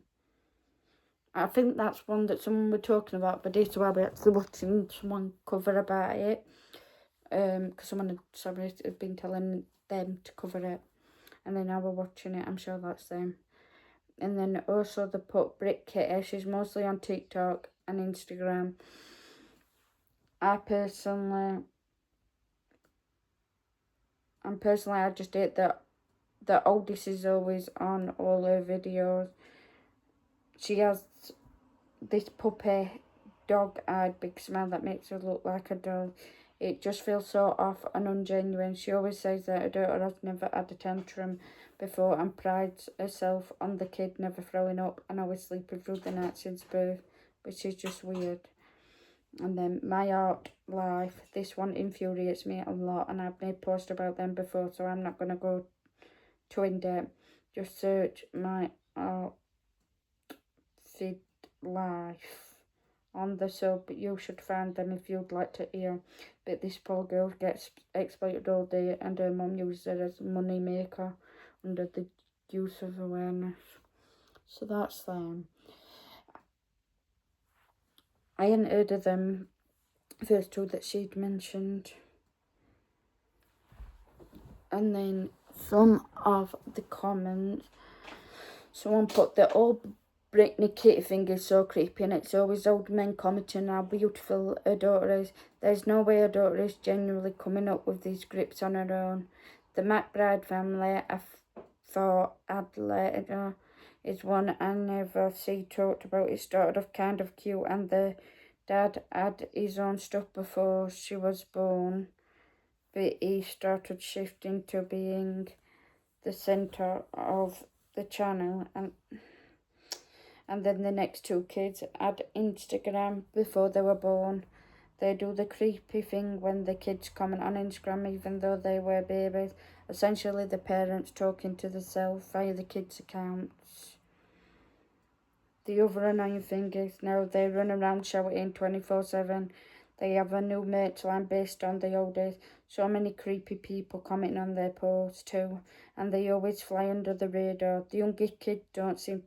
I think that's one that someone were talking about, but this why we're actually watching someone cover about it. Because someone had been telling them to cover it, and then now we're watching it. I'm sure that's them. And then also the put Brick Kitty. She's mostly on TikTok and Instagram. I personally I just hate that the oldest is always on all her videos. She has this puppy dog-eyed big smile that makes her look like a doll. It just feels so off and ungenuine. She always says that her daughter has never had a tantrum before and prides herself on the kid never throwing up and always sleeping through the night since birth, which is just weird. And then My Art Life. This one infuriates me a lot, and I've made posts about them before, so I'm not going to go too in-depth. Just search My Art Feed Life on the sub. You should find them if you'd like to hear. But this poor girl gets exploited all day, and her mum uses it as a money maker under the use of awareness. So that's them. I hadn't heard of them first two that she'd mentioned. And then some of the comments, someone put that old Britney Kitty thing is so creepy, and it's always old men commenting how beautiful her daughter is. There's no way her daughter is genuinely coming up with these grips on her own. The McBride family, I thought Adelaide is one I never see talked about. It started off kind of cute, and the dad had his own stuff before she was born, but he started shifting to being the centre of the channel, and then the next two kids had Instagram before they were born. They do the creepy thing when the kids comment on Instagram even though they were babies. Essentially the parents talking to themselves via the kids' accounts. The other annoying thing is now they run around shouting 24/7. They have a new merch line based on the old days. So many creepy people commenting on their posts too, and they always fly under the radar. The younger kids don't seem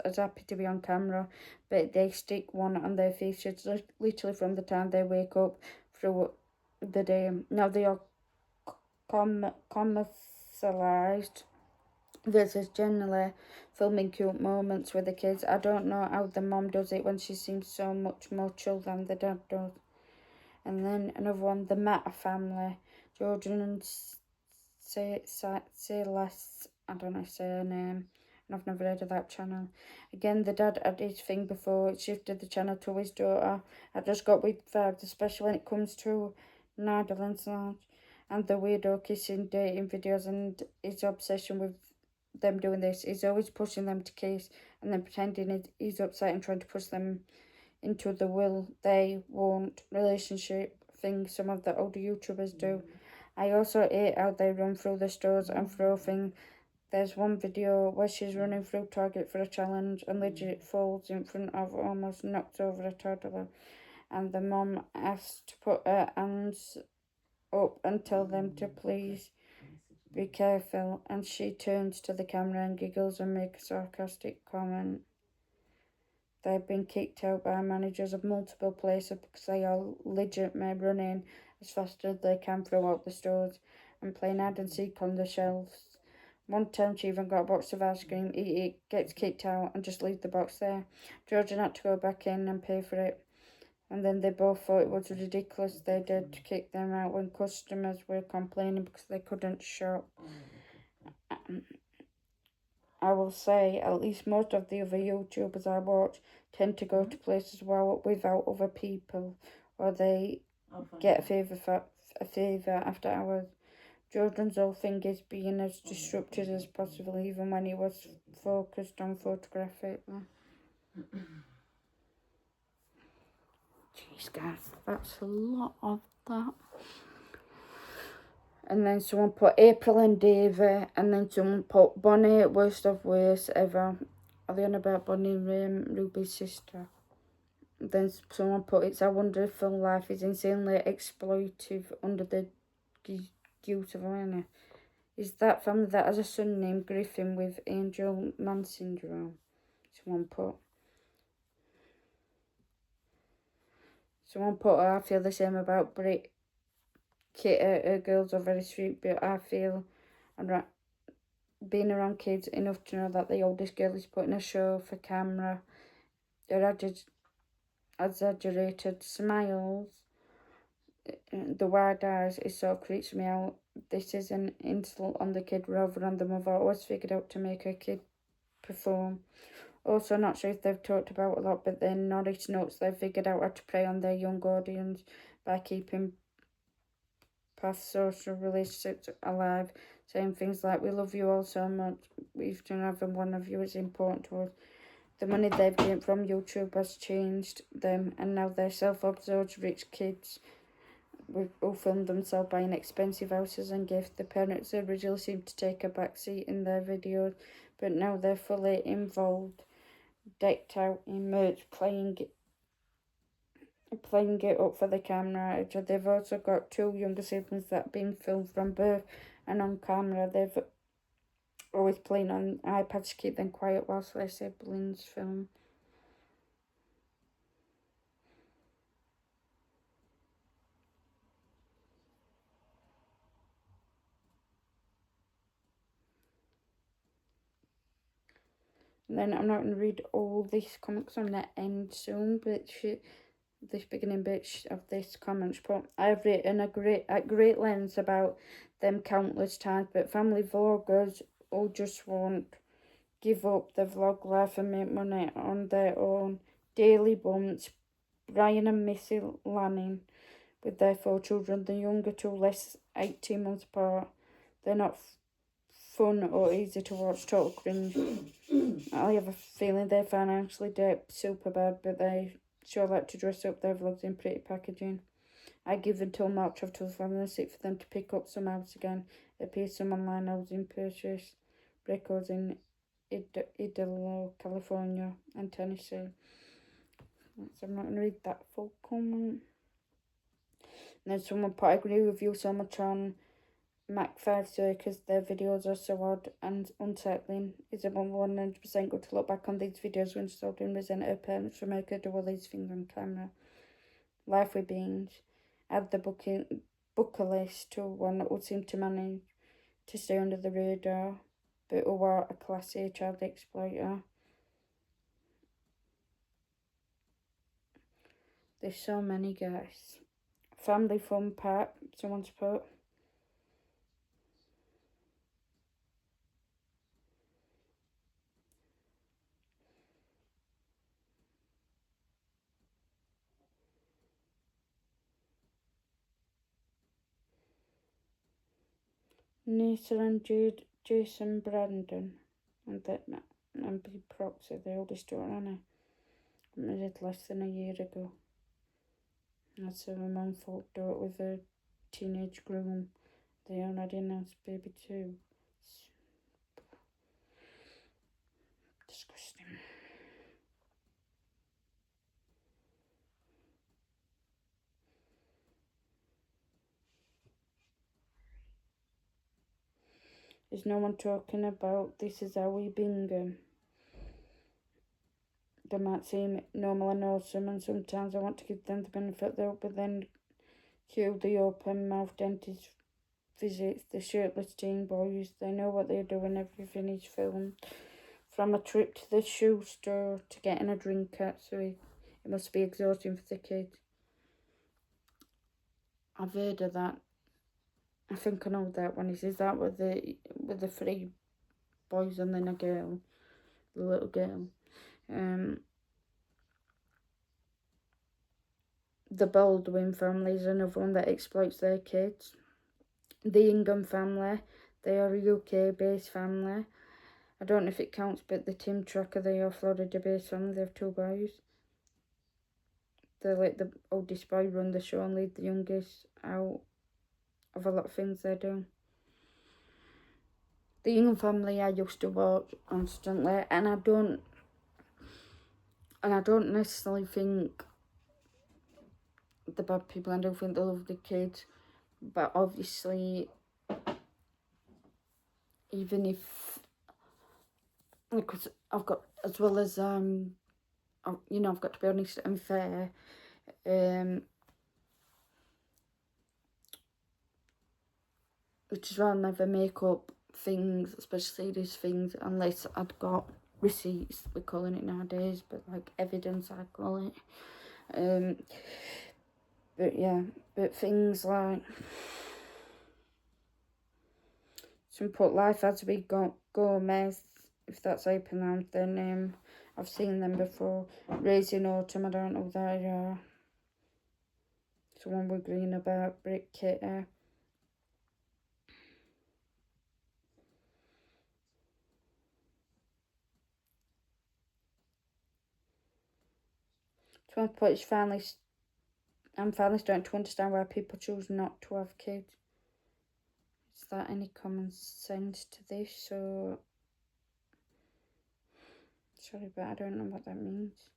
as happy to be on camera, but they stick one on their faces literally from the time they wake up through the day. Now they are commercialized versus generally filming cute moments with the kids. I don't know how the mom does it when she seems so much more chill than the dad does. And then another one, the Matter family. Jordan and Celeste, I don't know say her name, and I've never heard of that channel. Again, the dad had his thing before it shifted the channel to his daughter. I just got weird vibes, especially when it comes to Netherlands and the weirdo kissing, dating videos, and his obsession with them doing this. He's always pushing them to kiss and then pretending he's upset and trying to push them into the will they won't relationship thing some of the older YouTubers do. I also hate how they run through the stores and throw things. There's one video where she's running through Target for a challenge and legit falls in front of, almost knocks over a toddler, and the mom has to put her hands up and tell them to please be careful, and she turns to the camera and giggles and makes a sarcastic comment. They've been kicked out by managers of multiple places because they are legitimately running as fast as they can throughout the stores and playing hide and seek on the shelves. One time she even got a box of ice cream, eat it, gets kicked out and just leave the box there. Georgia had to go back in and pay for it. And then they both thought it was ridiculous they did to kick them out when customers were complaining because they couldn't shop. I will say, at least most of the other YouTubers I watch tend to go to places without other people, or they get a favour after hours. Jordan's whole thing is being as disruptive as possible, even when he was focused on photography. Jeez, guys, that's a lot of that. And then someone put April and David, and then someone put Bonnie, worst of worst ever. Are they on about Bonnie, Ruby's sister? Then someone put, it's a wonderful life is insanely exploitive under the guilt of awareness. Is that family that has a son named Griffin with Angelman syndrome? Someone put. Someone put, I feel the same about Brit. Kit, her girls are very sweet, but I feel being around kids enough to know that the oldest girl is putting a show for camera. Her exaggerated smiles, the wide eyes, it sort of creeps me out. This is an insult on the kid rather than the mother. I always figured out to make her kid perform. Also, not sure if they've talked about a lot, but then Norris notes they've figured out how to prey on their young audience by keeping past social relationships alive, saying things like, we love you all so much, each and every one of you is important to us. The money they've gained from YouTube has changed them, and now they're self-absorbed rich kids who film themselves buying expensive houses and gifts. The parents originally seemed to take a back seat in their videos, but now they're fully involved, decked out in merch, playing it up for the camera. They've also got two younger siblings that have been filmed from birth and on camera. They've always playing on iPads to keep them quiet whilst their siblings film. And then I'm not going to read all these comments, I'm going to end soon, but this beginning bit of this comment, but I've written at great lengths about them countless times, but family vloggers all just won't give up the vlog life and make money on their own. Daily Bumps, Brian and Missy Lanning with their 4 children, the younger two less 18 months apart. They're not fun or easy to watch, total cringe. I have a feeling they're financially debt super bad, but they sure like to dress up their vlogs in pretty packaging. I give until March of 2006 for them to pick up some house again. It appears some online housing purchase records in Idaho, California and Tennessee. So I'm not going to read that full comment. And then someone put, I agree with you so much on Mac 5 Circus. Their videos are so odd and unsettling. It's about 100% good to look back on these videos when children resent her parents for making her do all these things on camera. Life with Beans. Add the booker list to one that would seem to manage to stay under the radar, but who are a classy child exploiter. There's so many, guys. Family fun pack, someone's put. Nisa and Jason Brandon and B Proxy, the oldest daughter, Anna, married less than a year ago. That's a 7-month-old daughter with a teenage groom. They already announced baby too. Disgusting. Is no one talking about this is how we bingo? They might seem normal and awesome, and sometimes I want to give them the benefit of the doubt, but then cue the open mouth dentist visits, the shirtless teen boys. They know what they're doing, everything is filmed. From a trip to the shoe store to getting a drink at, so It must be exhausting for the kids. I've heard of that. I think I know that one. He says that with the 3 boys and then a girl, the little girl. The Baldwin family is another one that exploits their kids. The Ingham family, they are a UK-based family. I don't know if it counts, but the Tim Tracker, they are Florida-based family. They have 2 boys. They let the oldest boy run the show and lead the youngest out of a lot of things they do. The Ingham family I used to watch constantly, and I don't necessarily think the bad people. I don't think they love the kids, but obviously, even if, because I've got, as well as you know, I've got to be honest and fair. Which is why I never make up things, especially these things, unless I'd got receipts, we're calling it nowadays, but like evidence, I call it. But yeah, but things like, some put Life As We Go Gomez, if that's how you pronounce their name. I've seen them before. Raising Autumn, I don't know who they are. Someone with green about Brick Kitty. Someone put I'm finally starting to understand why people choose not to have kids. Is that any common sense to this? So, sorry, but I don't know what that means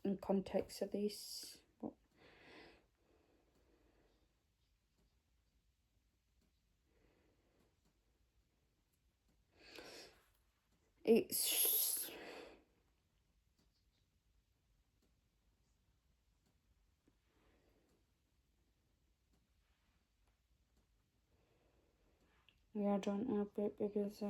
in context of this. But it's, yeah, I don't know, but because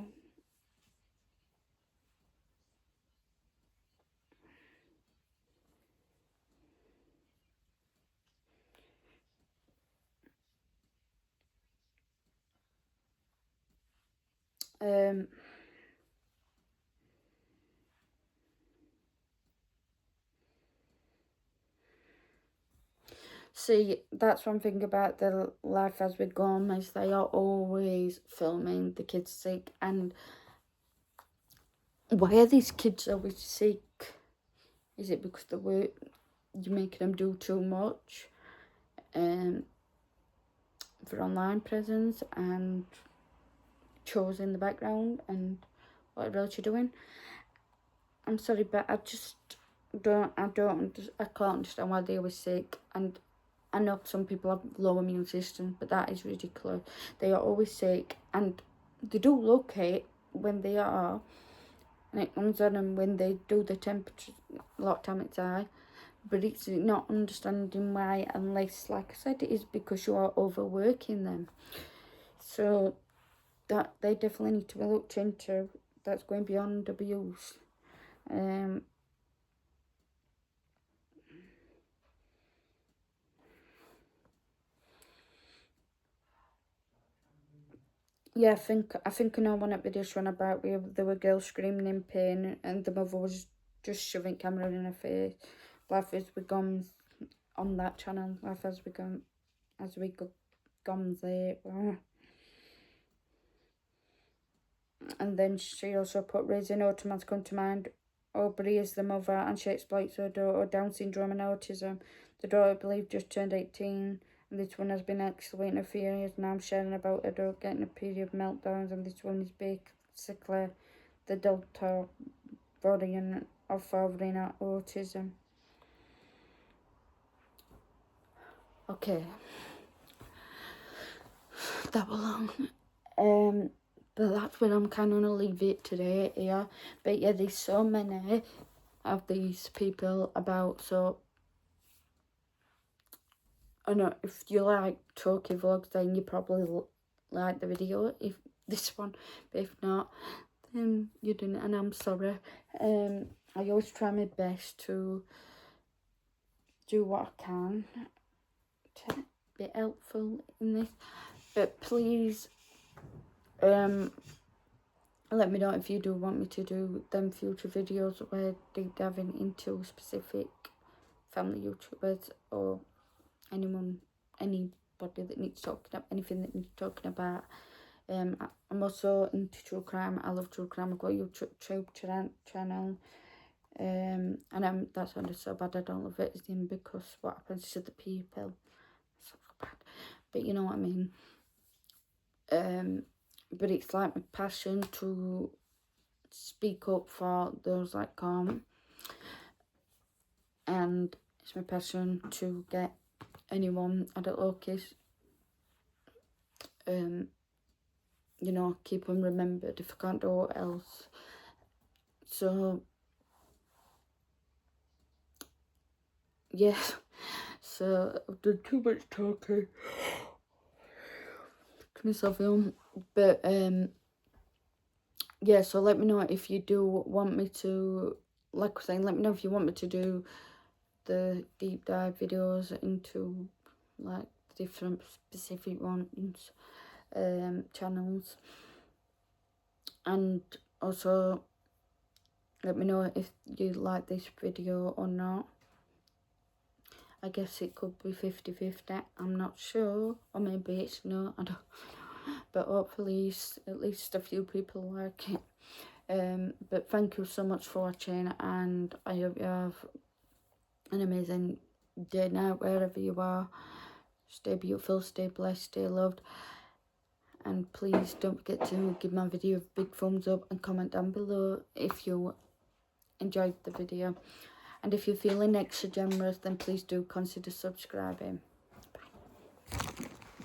see, that's one thing about the Life As We Go is they are always filming the kids sick. And why are these kids always sick? Is it because you're making them do too much for online presence and shows in the background and whatever else you're doing? I'm sorry, but I can't understand why they were sick. And I know some people have low immune systems, but that is ridiculous. They are always sick, and they do look it when they are, and it comes on them when they do the temperature. A lot of time it's high, but it's not understanding why, unless, like I said, it is because you are overworking them. So that they definitely need to be looked into. That's going beyond abuse. Yeah, I think I know one of the videos run about where there were girls screaming in pain and the mother was just shoving camera in her face. Life As We Gone on that channel. Life As We Gone, there. And then she also put Raising Autumn has come to mind. Aubrey is the mother and she exploits her daughter, Down syndrome and autism. The daughter, I believe, just turned 18. And this one has been excavating for years. Now I'm sharing about her daughter getting a period of meltdowns, and this one is basically the Delta variant of fathering autism. Okay. That was long. But that's where I'm kind of going to leave it today, yeah. But yeah, there's so many of these people about, so I know if you like talking vlogs, then you probably like the video, if this one, but if not, you didn't, and I'm sorry. I always try my best to do what I can to be helpful in this, but please let me know if you do want me to do them future videos where deep diving into specific family YouTubers or anybody that needs talking about, anything that needs talking about. I'm also into true crime. I love true crime. I've got a YouTube channel. And that sounded so bad. I don't love it because what happens to the people. So bad. But you know what I mean. But it's like my passion to speak up for those that can't, and it's my passion to get anyone adult or kids, you know, keep them remembered if I can't do what else. So yeah, so I've done too much talking. Myself ill, but yeah, so let me know if you do want me to, like I was saying, let me know if you want me to do the deep dive videos into like different specific ones, channels, and also let me know if you like this video or not. I guess it could be 50-50, I'm not sure, or maybe it's not, I don't, but hopefully at least a few people like it. But thank you so much for watching, and I hope you have an amazing day, night, wherever you are. Stay beautiful, stay blessed, stay loved, and please don't forget to give my video a big thumbs up and comment down below if you enjoyed the video. And if you're feeling extra generous, then please do consider subscribing. Bye.